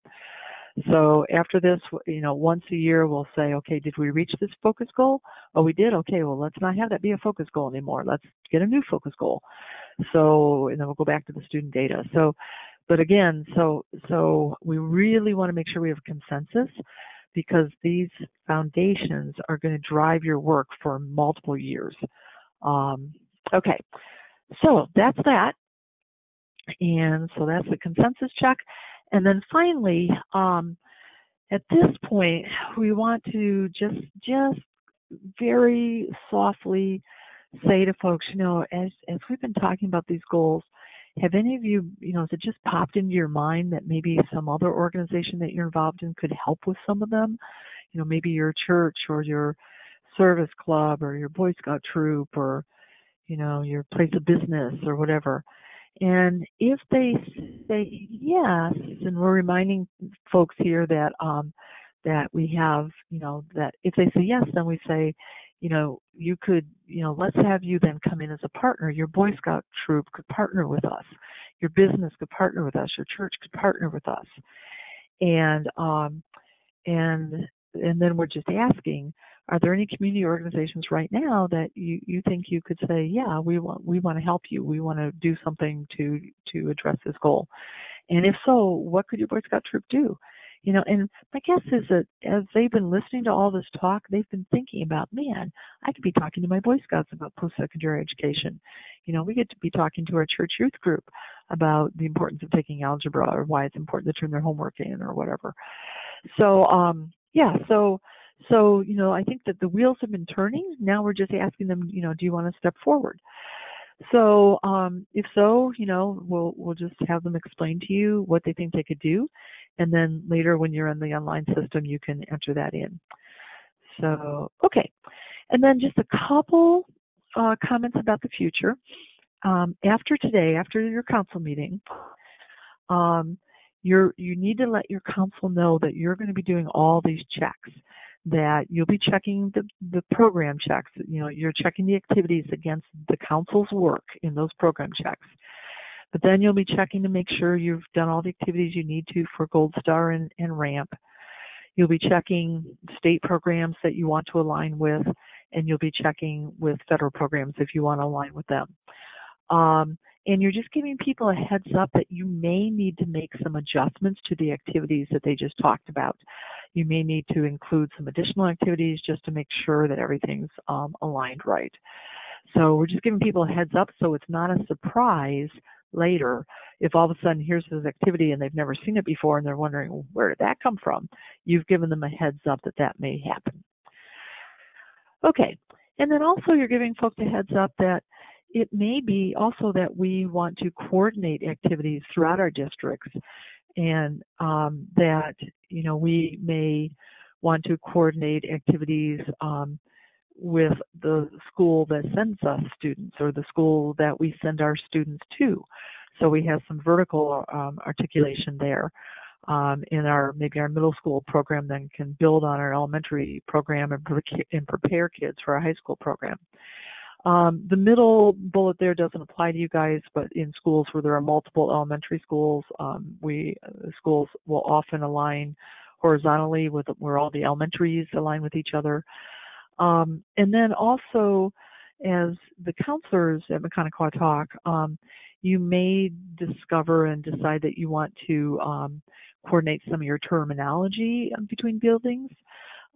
S1: So after this, once a year we'll say, okay, did we reach this focus goal? Oh, we did. Okay, well, let's not have that be a focus goal anymore. Let's get a new focus goal. So, and then we'll go back to the student data. So, but again, so we really want to make sure we have consensus, because these foundations are going to drive your work for multiple years. Okay, so that's that. And so that's the consensus check. And then finally, at this point, we want to just very softly say to folks, as we've been talking about these goals, have any of you, has it just popped into your mind that maybe some other organization that you're involved in could help with some of them? Maybe your church or your service club or your Boy Scout troop or, your place of business or whatever. And if they say yes, and we're reminding folks here that that we have, that if they say yes, then we say, you could, let's have you then come in as a partner. Your Boy Scout troop could partner with us. Your business could partner with us. Your church could partner with us. And then we're just asking, are there any community organizations right now that you think you could say, yeah, we want to help you. We want to do something to address this goal. And if so, what could your Boy Scout troop do? And my guess is that as they've been listening to all this talk, they've been thinking about, man, I could be talking to my Boy Scouts about post-secondary education. We get to be talking to our church youth group about the importance of taking algebra, or why it's important to turn their homework in, or whatever. So, so I think that the wheels have been turning. Now we're just asking them, do you want to step forward? So, if so, we'll just have them explain to you what they think they could do. And then later when you're in the online system, you can enter that in. So, okay. And then just a couple comments about the future. After today, after your council meeting, you need to let your council know that you're going to be doing all these checks, that you'll be checking the program checks. You're checking the activities against the council's work in those program checks. But then you'll be checking to make sure you've done all the activities you need to for Gold Star and RAMP. You'll be checking state programs that you want to align with, and you'll be checking with federal programs if you want to align with them. And you're just giving people a heads up that you may need to make some adjustments to the activities that they just talked about. You may need to include some additional activities just to make sure that everything's aligned right. So we're just giving people a heads up so it's not a surprise later if all of a sudden here's this activity and they've never seen it before and they're wondering, well, where did that come from? You've given them a heads up that may happen. Okay, and then also you're giving folks a heads up that it may be also that we want to coordinate activities throughout our districts, and that we may want to coordinate activities with the school that sends us students or the school that we send our students to. So we have some vertical articulation there. In maybe our middle school program then can build on our elementary program and prepare kids for our high school program. The middle bullet there doesn't apply to you guys, but in schools where there are multiple elementary schools, schools will often align horizontally with where all the elementaries align with each other. And then also, as the counselors at Mechanical Talk, you may discover and decide that you want to coordinate some of your terminology between buildings.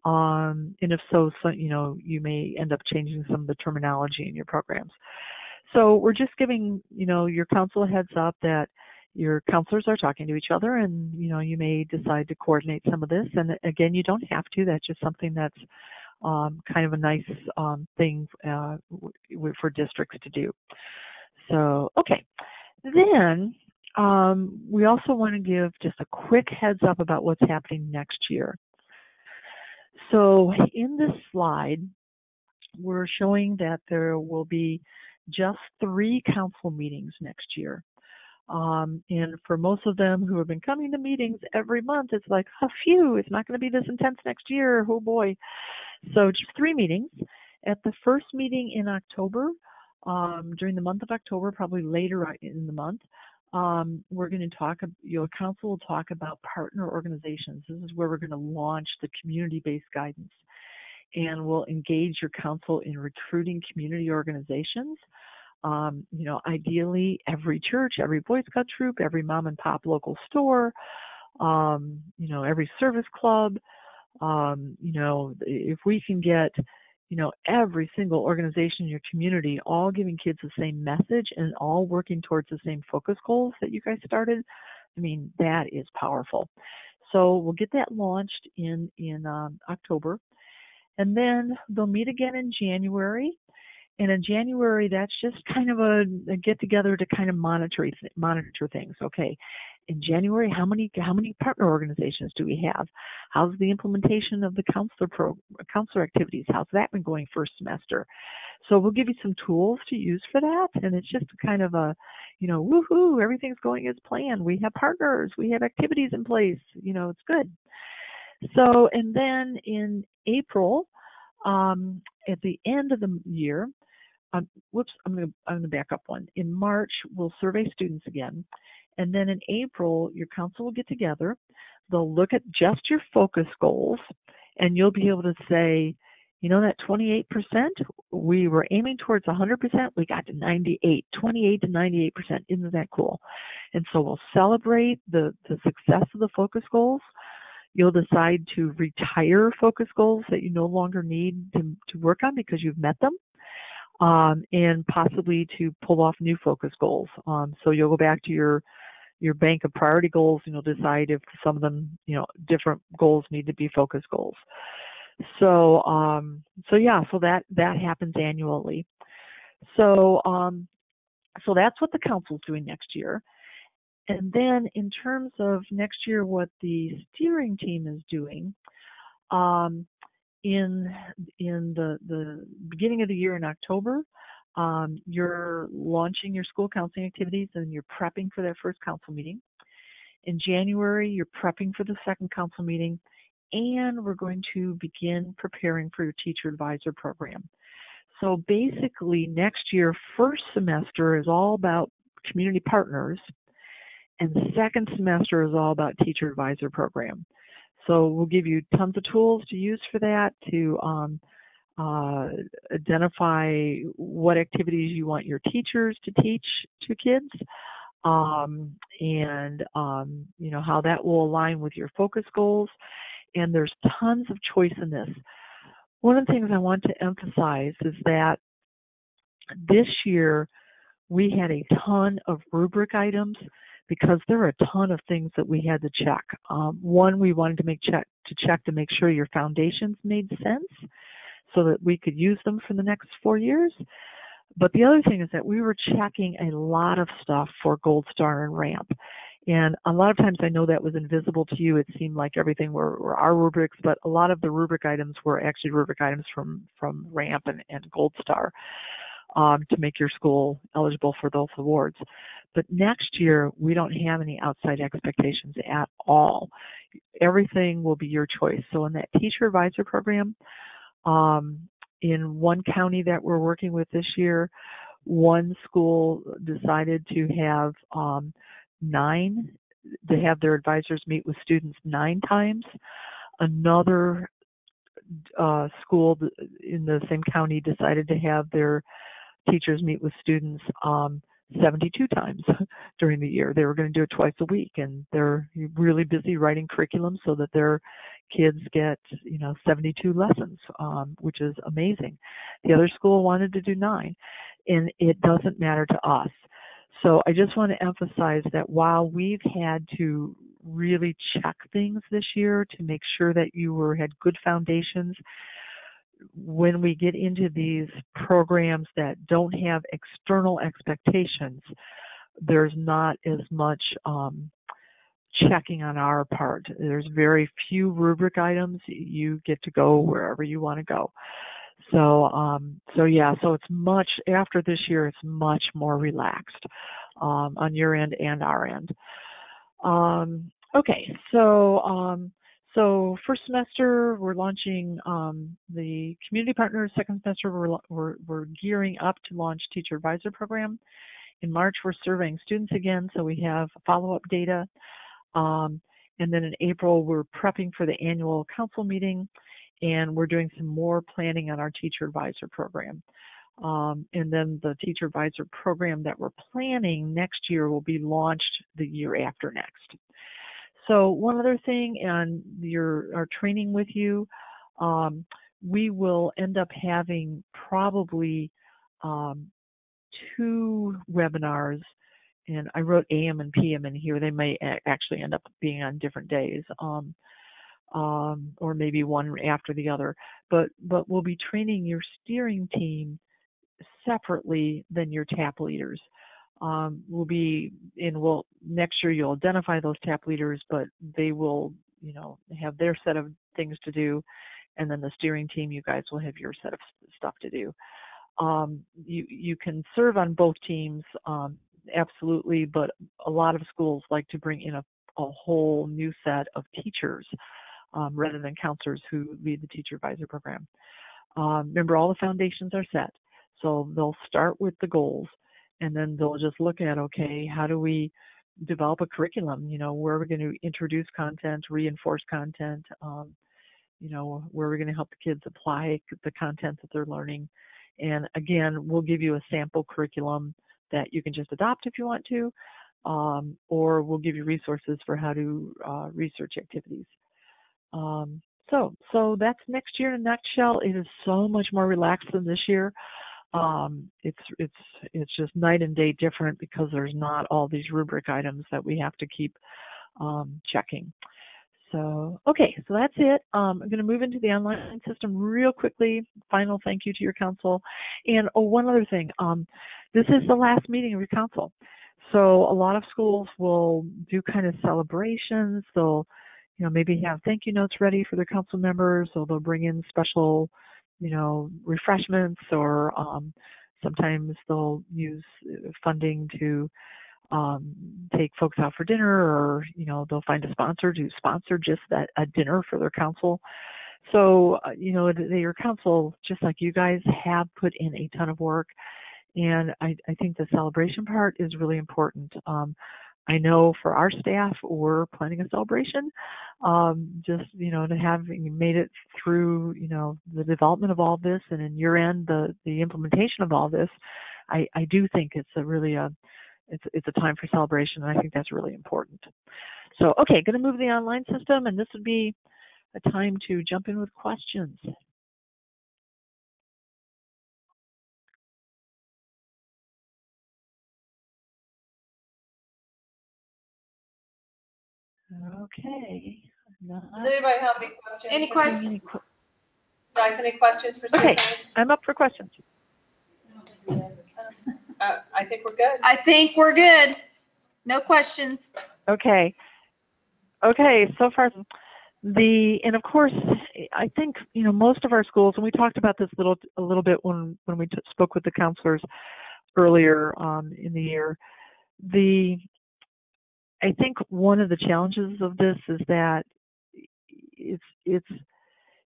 S1: And if so, you may end up changing some of the terminology in your programs. So we're just giving, your council a heads up that your counselors are talking to each other, and, you may decide to coordinate some of this. And again, you don't have to. That's just something that's kind of a nice thing for districts to do. So, okay. Then we also want to give just a quick heads up about what's happening next year. So in this slide, we're showing that there will be just 3 council meetings next year. And for most of them who have been coming to meetings every month, it's like, oh, phew, it's not going to be this intense next year. Oh, boy. So just 3 meetings. At the first meeting in October, during the month of October, probably later in the month, we're going to talk, council will talk about partner organizations. This is where we're going to launch the community-based guidance. And we'll engage your council in recruiting community organizations. Ideally every church, every Boy Scout troop, every mom and pop local store, every service club, if we can get, every single organization in your community all giving kids the same message and all working towards the same focus goals that you guys started, that is powerful. So we'll get that launched in October. And then they'll meet again in January. And in January, that's just kind of a get together to kind of monitor things. Okay, in January, how many partner organizations do we have? How's the implementation of the counselor activities? How's that been going first semester? So we'll give you some tools to use for that, and it's just kind of a, woohoo, everything's going as planned. We have partners, we have activities in place. It's good. So, and then in April, at the end of the year, I'm going to back up one. In March, we'll survey students again. And then in April, your council will get together. They'll look at just your focus goals, and you'll be able to say, that 28%, we were aiming towards 100%, we got to 28 to 98%. Isn't that cool? And so we'll celebrate the success of the focus goals. You'll decide to retire focus goals that you no longer need to work on because you've met them, and possibly to pull off new focus goals. So you'll go back to your bank of priority goals, and you'll decide if some of them, different goals need to be focus goals. So that happens annually. So that's what the council's doing next year. And then in terms of next year, what the steering team is doing, in the beginning of the year in October, you're launching your school counseling activities and you're prepping for that first council meeting. In January, you're prepping for the second council meeting, and we're going to begin preparing for your teacher advisor program. So basically next year, first semester is all about community partners, and the second semester is all about teacher advisor program. So we'll give you tons of tools to use for that, to identify what activities you want your teachers to teach to kids, and how that will align with your focus goals. And there's tons of choice in this. One of the things I want to emphasize is that this year we had a ton of rubric items because there are a ton of things that we had to check. One, we wanted to check to make sure your foundations made sense so that we could use them for the next 4 years. But the other thing is that we were checking a lot of stuff for Gold Star and Ramp. And a lot of times I know that was invisible to you. It seemed like everything were our rubrics, but a lot of the rubric items were actually rubric items from Ramp and Gold Star, to make your school eligible for those awards. But next year, we don't have any outside expectations at all. Everything will be your choice. So in that teacher advisor program, in one county that we're working with this year, one school decided to have have their advisors meet with students 9 times. Another school in the same county decided to have their teachers meet with students 72 times during the year. They were going to do it twice a week, and they're really busy writing curriculum so that their kids get 72 lessons, which is amazing. The other school wanted to do 9, and it doesn't matter to us. So I just want to emphasize that while we've had to really check things this year to make sure that you had good foundations, when we get into these programs that don't have external expectations, there's not as much checking on our part. There's very few rubric items. You get to go wherever you want to go. So it's much, after this year, it's much more relaxed on your end and our end. Okay, so So first semester, we're launching the community partners. Second semester, we're gearing up to launch teacher advisor program. In March, we're surveying students again, so we have follow-up data. And then in April, we're prepping for the annual council meeting, and we're doing some more planning on our teacher advisor program. And then the teacher advisor program that we're planning next year will be launched the year after next. So one other thing, and our training with you, we will end up having probably 2 webinars, and I wrote AM and PM in here. They may actually end up being on different days, or maybe one after the other. But we'll be training your steering team separately than your TAP leaders. Next year you'll identify those TAP leaders, but they will, have their set of things to do, and then the steering team, you guys will have your set of stuff to do. You can serve on both teams, absolutely, but a lot of schools like to bring in a whole new set of teachers rather than counselors who lead the teacher advisor program. Remember, all the foundations are set. So they'll start with the goals, and then they'll just look at, okay, how do we develop a curriculum? Where are we going to introduce content, reinforce content? Where are we going to help the kids apply the content that they're learning? And again, we'll give you a sample curriculum that you can just adopt if you want to, or we'll give you resources for how to research activities. So that's next year in a nutshell. It is so much more relaxed than this year. It's just night and day different because there's not all these rubric items that we have to keep checking. So, okay, so that's it. I'm going to move into the online system real quickly. Final thank you to your council. And one other thing, this is the last meeting of your council. So a lot of schools will do kind of celebrations. They'll, maybe have thank you notes ready for their council members, or they'll bring in special, refreshments, or sometimes they'll use funding to take folks out for dinner, or they'll find a sponsor to sponsor just a dinner for their council. So your council, just like you guys, have put in a ton of work, and I think the celebration part is really important. I know for our staff, we're planning a celebration, just to have made it through the development of all this, and in your end the implementation of all this. I do think it's it's a time for celebration, and I think that's really important. So, okay, going to move to the online system, and this would be a time to jump in with questions. Okay.
S2: Does anybody have any questions?
S3: Any questions?
S2: Guys, any questions for Susan?
S1: Okay, I'm up for questions.
S2: I think we're good.
S3: I think we're good. No questions.
S1: Okay, so far, and of course, I think, most of our schools, and we talked about this a little bit when we spoke with the counselors earlier in the year. I think one of the challenges of this is that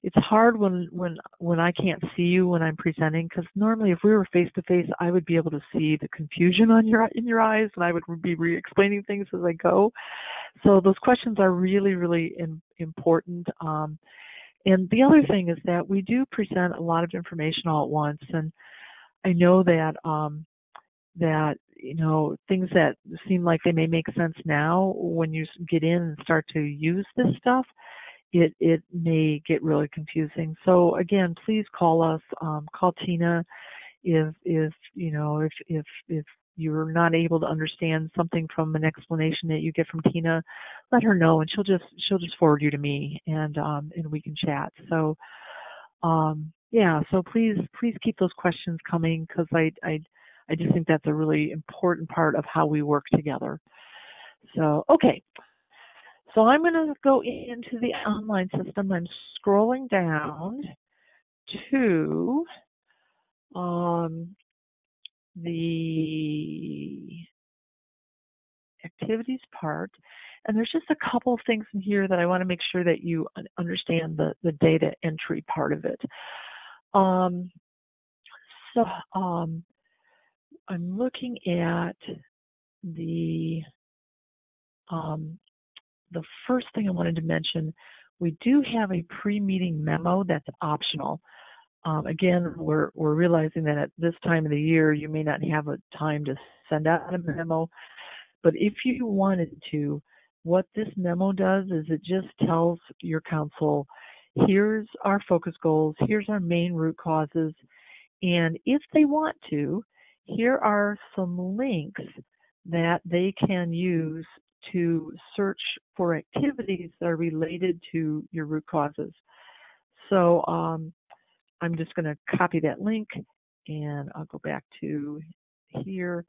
S1: it's hard when I can't see you when I'm presenting, because normally if we were face to face, I would be able to see the confusion in your eyes, and I would be re-explaining things as I go. So those questions are really, really important. And the other thing is that we do present a lot of information all at once, and I know that things that seem like they may make sense now, when you get in and start to use this stuff, it may get really confusing. So again, please call us, call Tina if you're not able to understand something from an explanation that you get from Tina. Let her know, and she'll just forward you to me, and we can chat. So yeah, so please keep those questions coming, because I just think that's a really important part of how we work together. So, okay. So I'm going to go into the online system. I'm scrolling down to the activities part. And there's just a couple of things in here that I want to make sure that you understand the data entry part of it. I'm looking at the first thing I wanted to mention. We do have a pre-meeting memo that's optional. Again, we're realizing that at this time of the year, you may not have a time to send out a memo, but if you wanted to, what this memo does is it just tells your council, here's our focus goals, here's our main root causes, and if they want to, here are some links that they can use to search for activities that are related to your root causes. So I'm just going to copy that link, and I'll go back to here.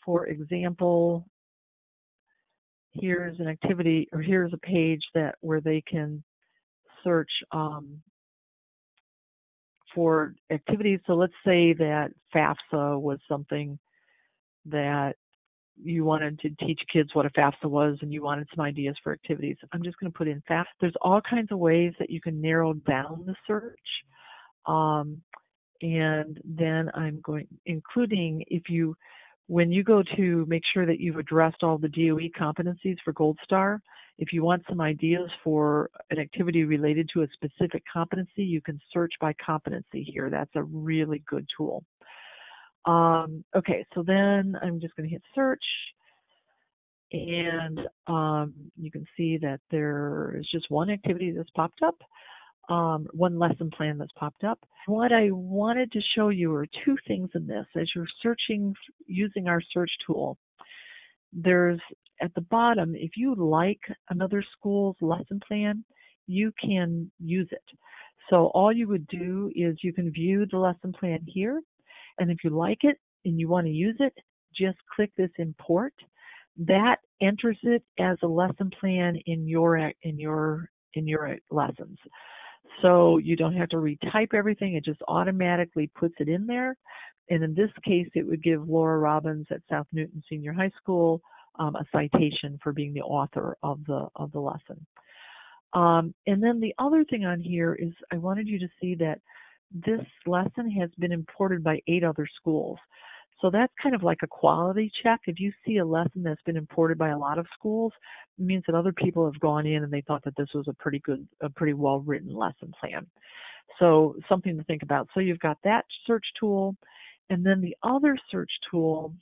S1: For example, here's an activity, or here's a page where they can search for activities. So let's say that FAFSA was something that you wanted to teach kids what a FAFSA was and you wanted some ideas for activities. I'm just going to put in FAFSA. There's all kinds of ways that you can narrow down the search. And then I'm including when you go to make sure that you've addressed all the DOE competencies for Gold Star, if you want some ideas for an activity related to a specific competency, you can search by competency here. That's a really good tool. Okay, so then I'm just going to hit search, and you can see that there is just one activity that's popped up, one lesson plan that's popped up. What I wanted to show you are two things in this. As you're searching using our search tool, there's at the bottom, if you like another school's lesson plan, you can use it. So all you would do is you can view the lesson plan here, and if you like it and you want to use it, just click this import. That enters it as a lesson plan in your lessons. So you don't have to retype everything. It just automatically puts it in there. And in this case, it would give Laura Robbins at South Newton Senior High School a citation for being the author of the lesson. And then the other thing on here is I wanted you to see that this lesson has been imported by 8 other schools. So that's kind of like a quality check. If you see a lesson that's been imported by a lot of schools, it means that other people have gone in and they thought that this was a pretty well-written lesson plan. So something to think about. So you've got that search tool, and then the other search tool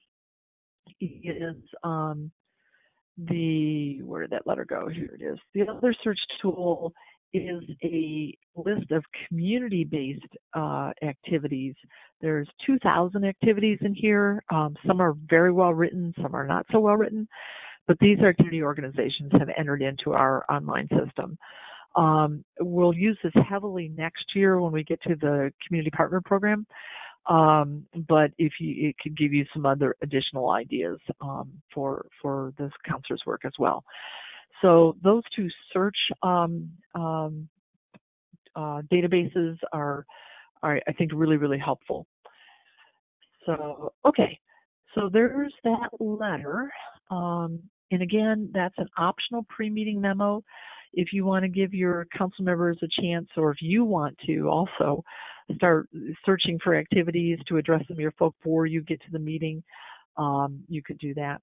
S1: is where did that letter go? Here it is. The other search tool is a list of community-based activities. There's 2,000 activities in here. Some are very well written, some are not so well written, but these activity organizations have entered into our online system. We'll use this heavily next year when we get to the community partner program, but it could give you some other additional ideas for this counselor's work as well. So those two search databases are, I think, really, really helpful. So, okay, so there's that letter. And again, that's an optional pre-meeting memo. If you want to give your council members a chance, or if you want to also start searching for activities to address them before you get to the meeting, you could do that.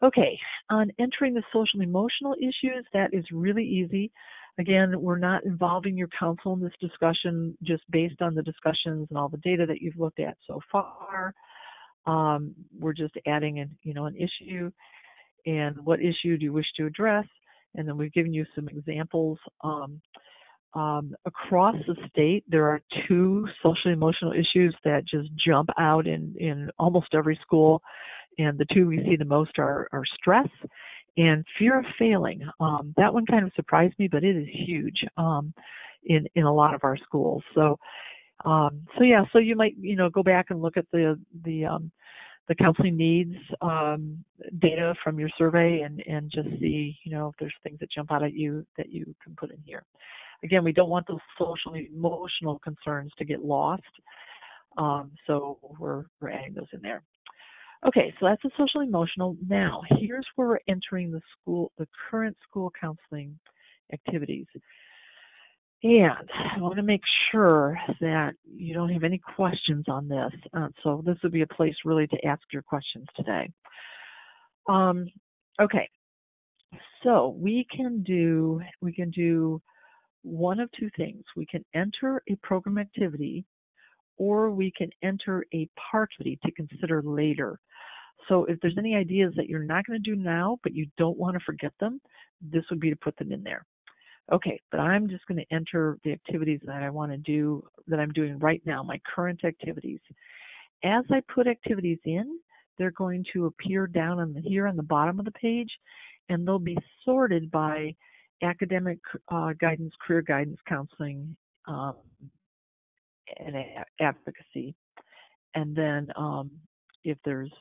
S1: Okay, on entering the social and emotional issues, that is really easy. Again, we're not involving your council in this discussion just based on the discussions and all the data that you've looked at so far. We're just adding an issue, and what issue do you wish to address? And then we've given you some examples. Across the state, there are 2 social and emotional issues that just jump out in almost every school. And the 2 we see the most are stress and fear of failing. That one kind of surprised me, but it is huge in a lot of our schools. So yeah, so you might go back and look at the counseling needs data from your survey and just see if there's things that jump out at you that you can put in here. Again, we don't want those social and emotional concerns to get lost, so we're adding those in there. Okay, so that's the social emotional. Now, here's where we're entering the current school counseling activities. And I want to make sure that you don't have any questions on this. So this would be a place really to ask your questions today. Okay, so we can do one of two things. We can enter a program activity, or we can enter a part activity to consider later. So if there's any ideas that you're not going to do now, but you don't want to forget them, this would be to put them in there. Okay, but I'm just going to enter the activities that I want to do, that I'm doing right now, my current activities. As I put activities in, they're going to appear down here on the bottom of the page, and they'll be sorted by academic guidance, career guidance, counseling, and advocacy. And then if there's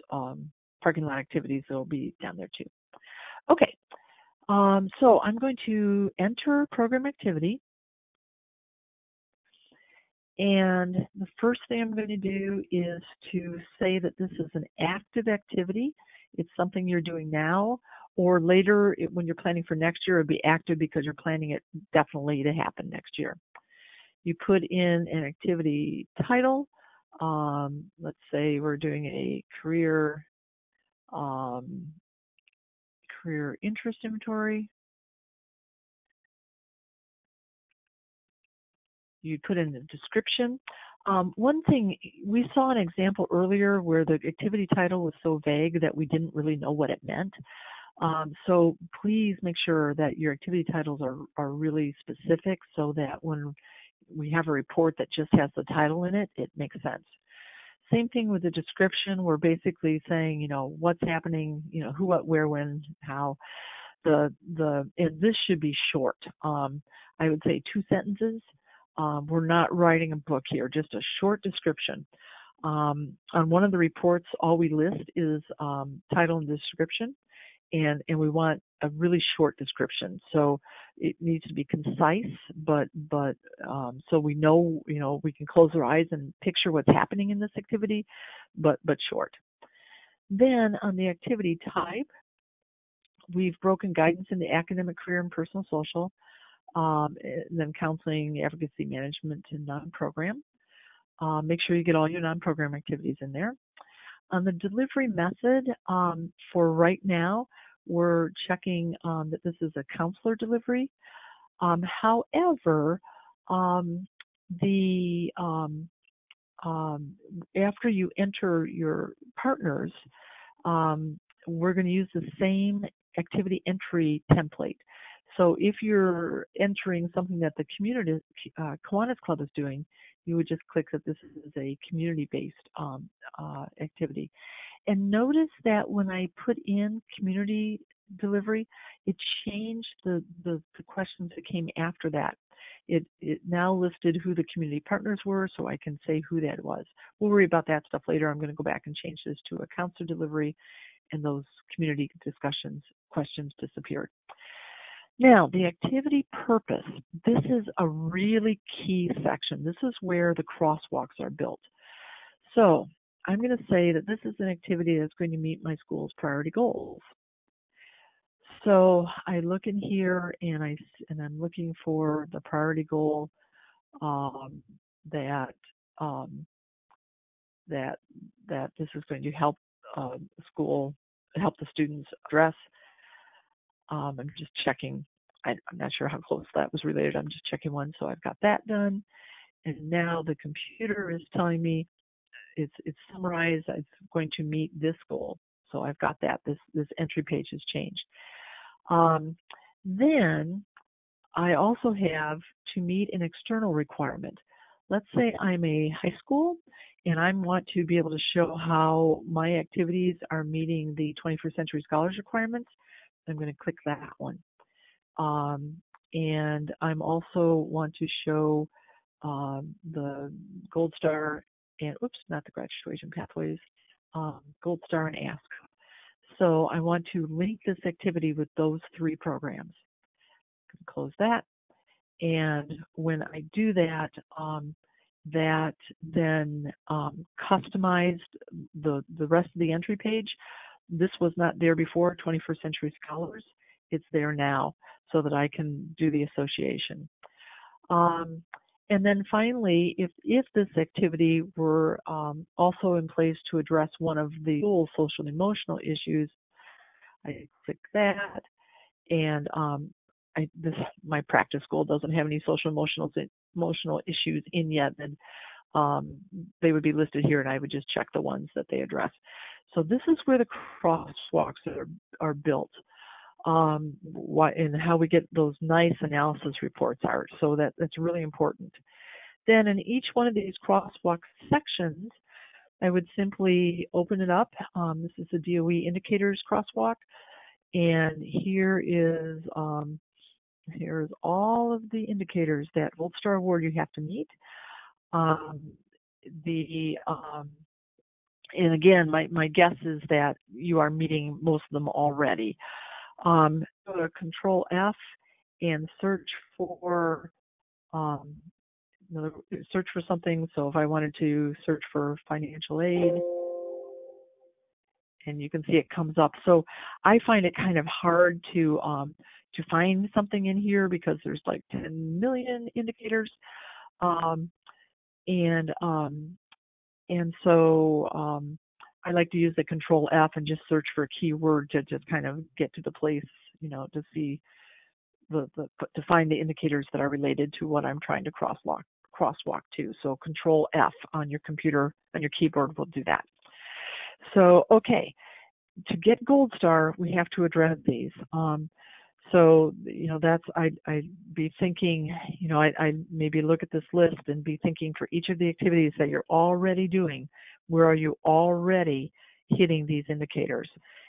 S1: parking lot activities, they'll be down there too. Okay, so I'm going to enter program activity. And the first thing I'm going to do is to say that this is an active activity. It's something you're doing now, or later when you're planning for next year, it'll be active because you're planning it definitely to happen next year. You put in an activity title. Let's say we're doing a career interest inventory. You put in the description. One thing, we saw an example earlier where the activity title was so vague that we didn't really know what it meant. So please make sure that your activity titles are really specific so that when we have a report that just has the title in it, it makes sense. Same thing with the description. We're basically saying, what's happening, who, what, where, when, how. And this should be short. I would say 2 sentences. We're not writing a book here, just a short description. On one of the reports, all we list is title and description, and we want a really short description. So it needs to be concise, but so we know, we can close our eyes and picture what's happening in this activity, but short. Then on the activity type, we've broken guidance into academic, career, and personal social. Then counseling, advocacy, management, and non-program. Make sure you get all your non-program activities in there. On the delivery method, for right now, we're checking that this is a counselor delivery. However, after you enter your partners, we're going to use the same activity entry template. So if you're entering something that the community Kiwanis Club is doing, you would just click that this is a community-based activity. And notice that when I put in community delivery, it changed the questions that came after that. It now listed who the community partners were, so I can say who that was. We'll worry about that stuff later. I'm going to go back and change this to a counselor delivery, and those community discussions questions disappeared. Now, the activity purpose. This is a really key section. This is where the crosswalks are built. So I'm going to say that this is an activity that's going to meet my school's priority goals. So I look in here and I'm looking for the priority goal that this is going to help help the students address. I'm just checking. I'm not sure how close that was related. I'm just checking one, so I've got that done. And now the computer is telling me it's summarized. It's going to meet this goal. So I've got that. This entry page has changed. Then I also have to meet an external requirement. Let's say I'm a high school and I want to be able to show how my activities are meeting the 21st Century Scholars requirements. I'm going to click that one. And I'm also want to show the Gold Star and, not the graduation pathways, Gold Star and Ask. So I want to link this activity with those 3 programs. Close that. And when I do that, that then customized the rest of the entry page. This was not there before, 21st Century Scholars. It's there now so that I can do the association. And then finally, if this activity were also in place to address one of the school's social and emotional issues, I click that, and my practice goal doesn't have any social emotional issues in yet, then they would be listed here, and I would just check the ones that they address. So this is where the crosswalks are built, and how we get those nice analysis reports are. So that's really important. Then in each one of these crosswalk sections, I would simply open it up. This is the DOE indicators crosswalk, and here's all of the indicators that Gold Star Award you have to meet. And again, my guess is that you are meeting most of them already. Go to Control F and search for something. So if I wanted to search for financial aid, and you can see it comes up. So I find it kind of hard to find something in here because there's like 10 million indicators, and so I like to use the Control F and just search for a keyword to just kind of get to the place, to see to find the indicators that are related to what I'm trying to crosswalk to. So Control F on your computer, on your keyboard, will do that. So, okay, to get Gold Star, we have to address these. So, I'd be thinking, I maybe look at this list and be thinking for each of the activities that you're already doing, where are you already hitting these indicators?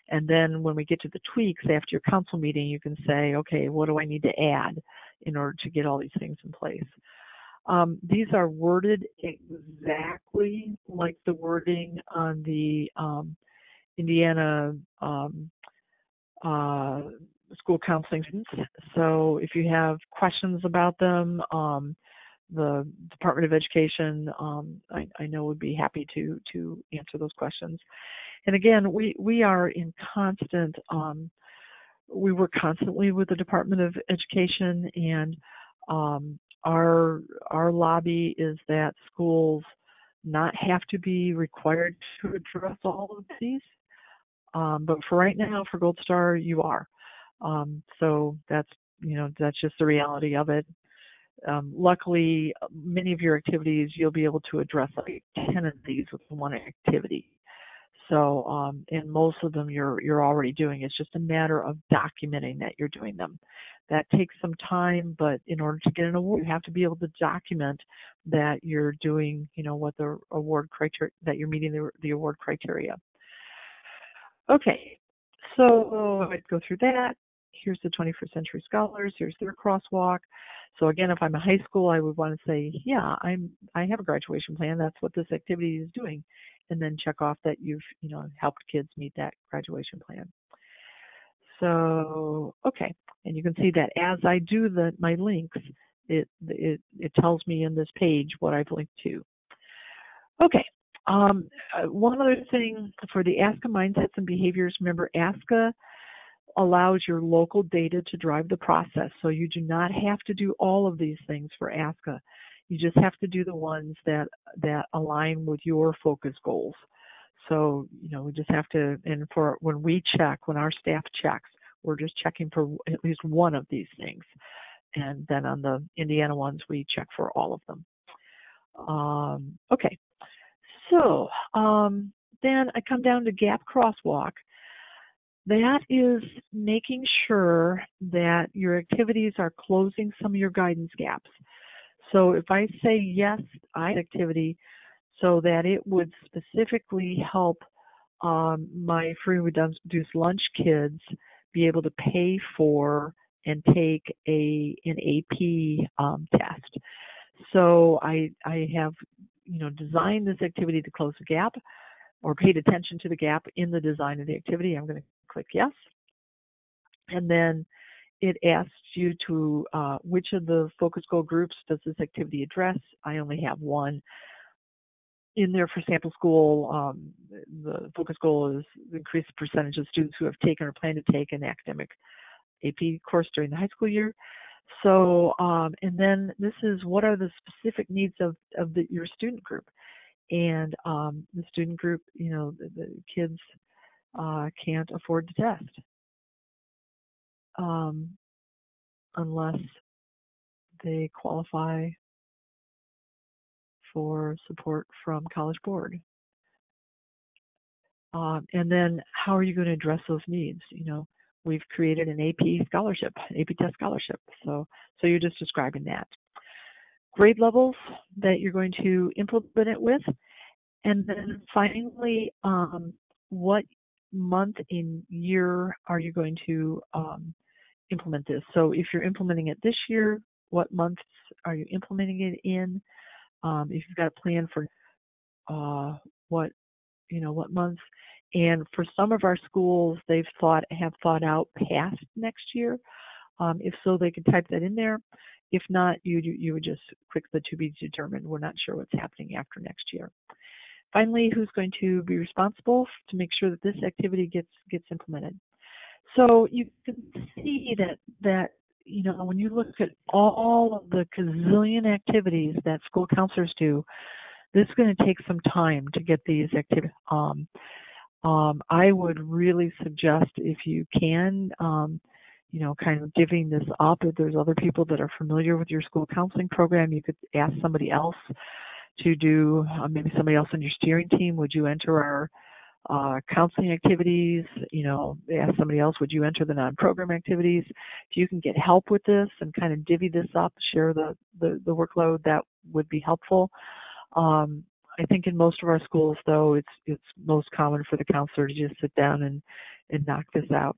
S1: And then when we get to the tweaks after your council meeting, you can say, okay, what do I need to add in order to get all these things in place? These are worded exactly like the wording on the Indiana school counseling students. So if you have questions about them, the Department of Education, I know would be happy to answer those questions. And again, we are in constant, we work constantly with the Department of Education, and our lobby is that schools not have to be required to address all of these. But for right now, for Gold Star, you are. So that's just the reality of it. Luckily, many of your activities, you'll be able to address like 10 of these with one activity. So, and most of them you're already doing. It's just a matter of documenting that you're doing them. That takes some time, but in order to get an award, you have to be able to document that you're doing, what the award criteria, that you're meeting the award criteria. Okay, so I'd go through that. Here's the 21st Century Scholars. Here's their crosswalk. So again, if I'm a high school, I would want to say, yeah, I have a graduation plan. That's what this activity is doing, and then check off that you've helped kids meet that graduation plan. So okay, and you can see that as I do my links, it tells me in this page what I've linked to. Okay. One other thing for the ASCA mindsets and behaviors, remember ASCA allows your local data to drive the process. So you do not have to do all of these things for ASCA. You just have to do the ones that align with your focus goals. So, we just have to, and for when our staff checks, we're just checking for at least one of these things. And then on the Indiana ones, we check for all of them. Okay. So then I come down to GAP Crosswalk. That is making sure that your activities are closing some of your guidance gaps. So if I say yes, activity, so that it would specifically help my free reduced lunch kids be able to pay for and take an AP test. So I have designed this activity to close the gap, or paid attention to the gap in the design of the activity. I'm going to click yes. And then it asks you to, which of the focus goal groups does this activity address? I only have one in there for sample school. The focus goal is increase the percentage of students who have taken or plan to take an academic AP course during the high school year. So, and then this is what are the specific needs of your student group. And the student group, the kids can't afford to test unless they qualify for support from College Board. And then how are you going to address those needs? We've created an AP scholarship, an AP test scholarship. So you're just describing that. Grade levels that you're going to implement it with. And then finally, what month and year are you going to implement this? So if you're implementing it this year, what months are you implementing it in? If you've got a plan for what months. And for some of our schools, have thought out past next year. If so, they can type that in there. If not, you would just click the to be determined. We're not sure what's happening after next year. Finally, who's going to be responsible to make sure that this activity gets implemented? So you can see that when you look at all of the gazillion activities that school counselors do, this is going to take some time to get these activities. I would really suggest, if you can, kind of divvying this up. If there's other people that are familiar with your school counseling program, you could ask somebody else to do, maybe somebody else on your steering team. Would you enter our counseling activities? Ask somebody else, would you enter the non-program activities? If you can get help with this and kind of divvy this up, share the workload, that would be helpful. I think in most of our schools, though, it's most common for the counselor to just sit down and knock this out.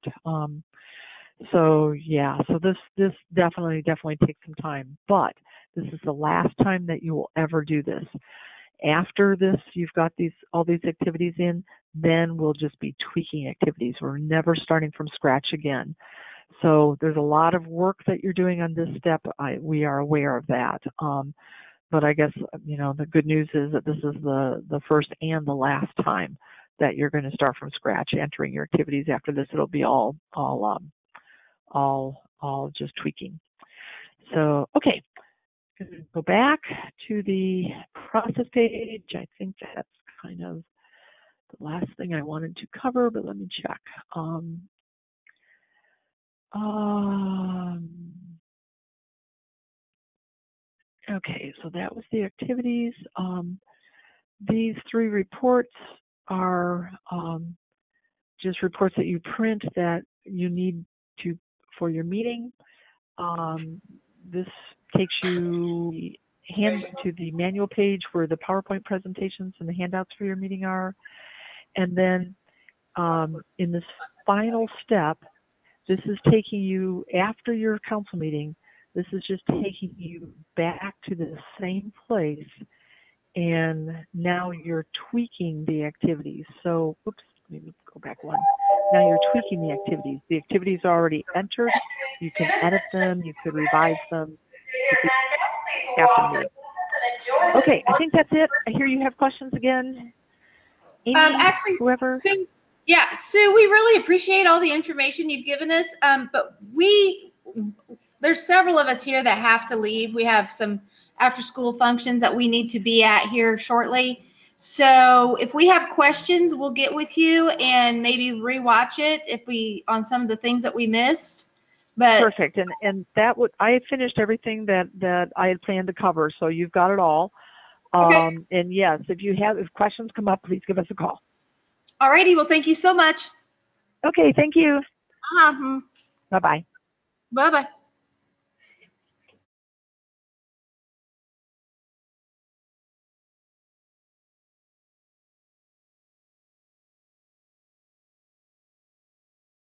S1: So this definitely takes some time, but this is the last time that you will ever do this. After this, you've got all these activities in, then we'll just be tweaking activities. We're never starting from scratch again. So there's a lot of work that you're doing on this step. We are aware of that. But I guess, the good news is that this is the first and the last time that you're going to start from scratch entering your activities. After this, it'll be all just tweaking. So, okay, go back to the process page. I think that's kind of the last thing I wanted to cover, but let me check. Okay, so that was the activities. These 3 reports are just reports that you print that you need for your meeting. This takes you to the manual page where the PowerPoint presentations and the handouts for your meeting are. And then in this final step, this is taking you, after your council meeting, this is just taking you back to the same place, and now you're tweaking the activities. So, oops, let me go back one. Now you're tweaking the activities. The activities are already entered. You can edit them. You could revise them after the meeting. Okay, I think that's it. I hear you have questions again. Amy,
S3: Actually,
S1: whoever.
S3: Sue, we really appreciate all the information you've given us. But there's several of us here that have to leave. We have some after-school functions that we need to be at here shortly. So if we have questions, we'll get with you and maybe rewatch it on some of the things that we missed. But
S1: perfect. And I finished everything that I had planned to cover, so you've got it all.
S3: Okay.
S1: And yes, if questions come up, please give us a call.
S3: All righty. Well, thank you so much.
S1: Okay, thank you.
S3: Uh-huh.
S1: Bye-bye.
S3: Bye-bye.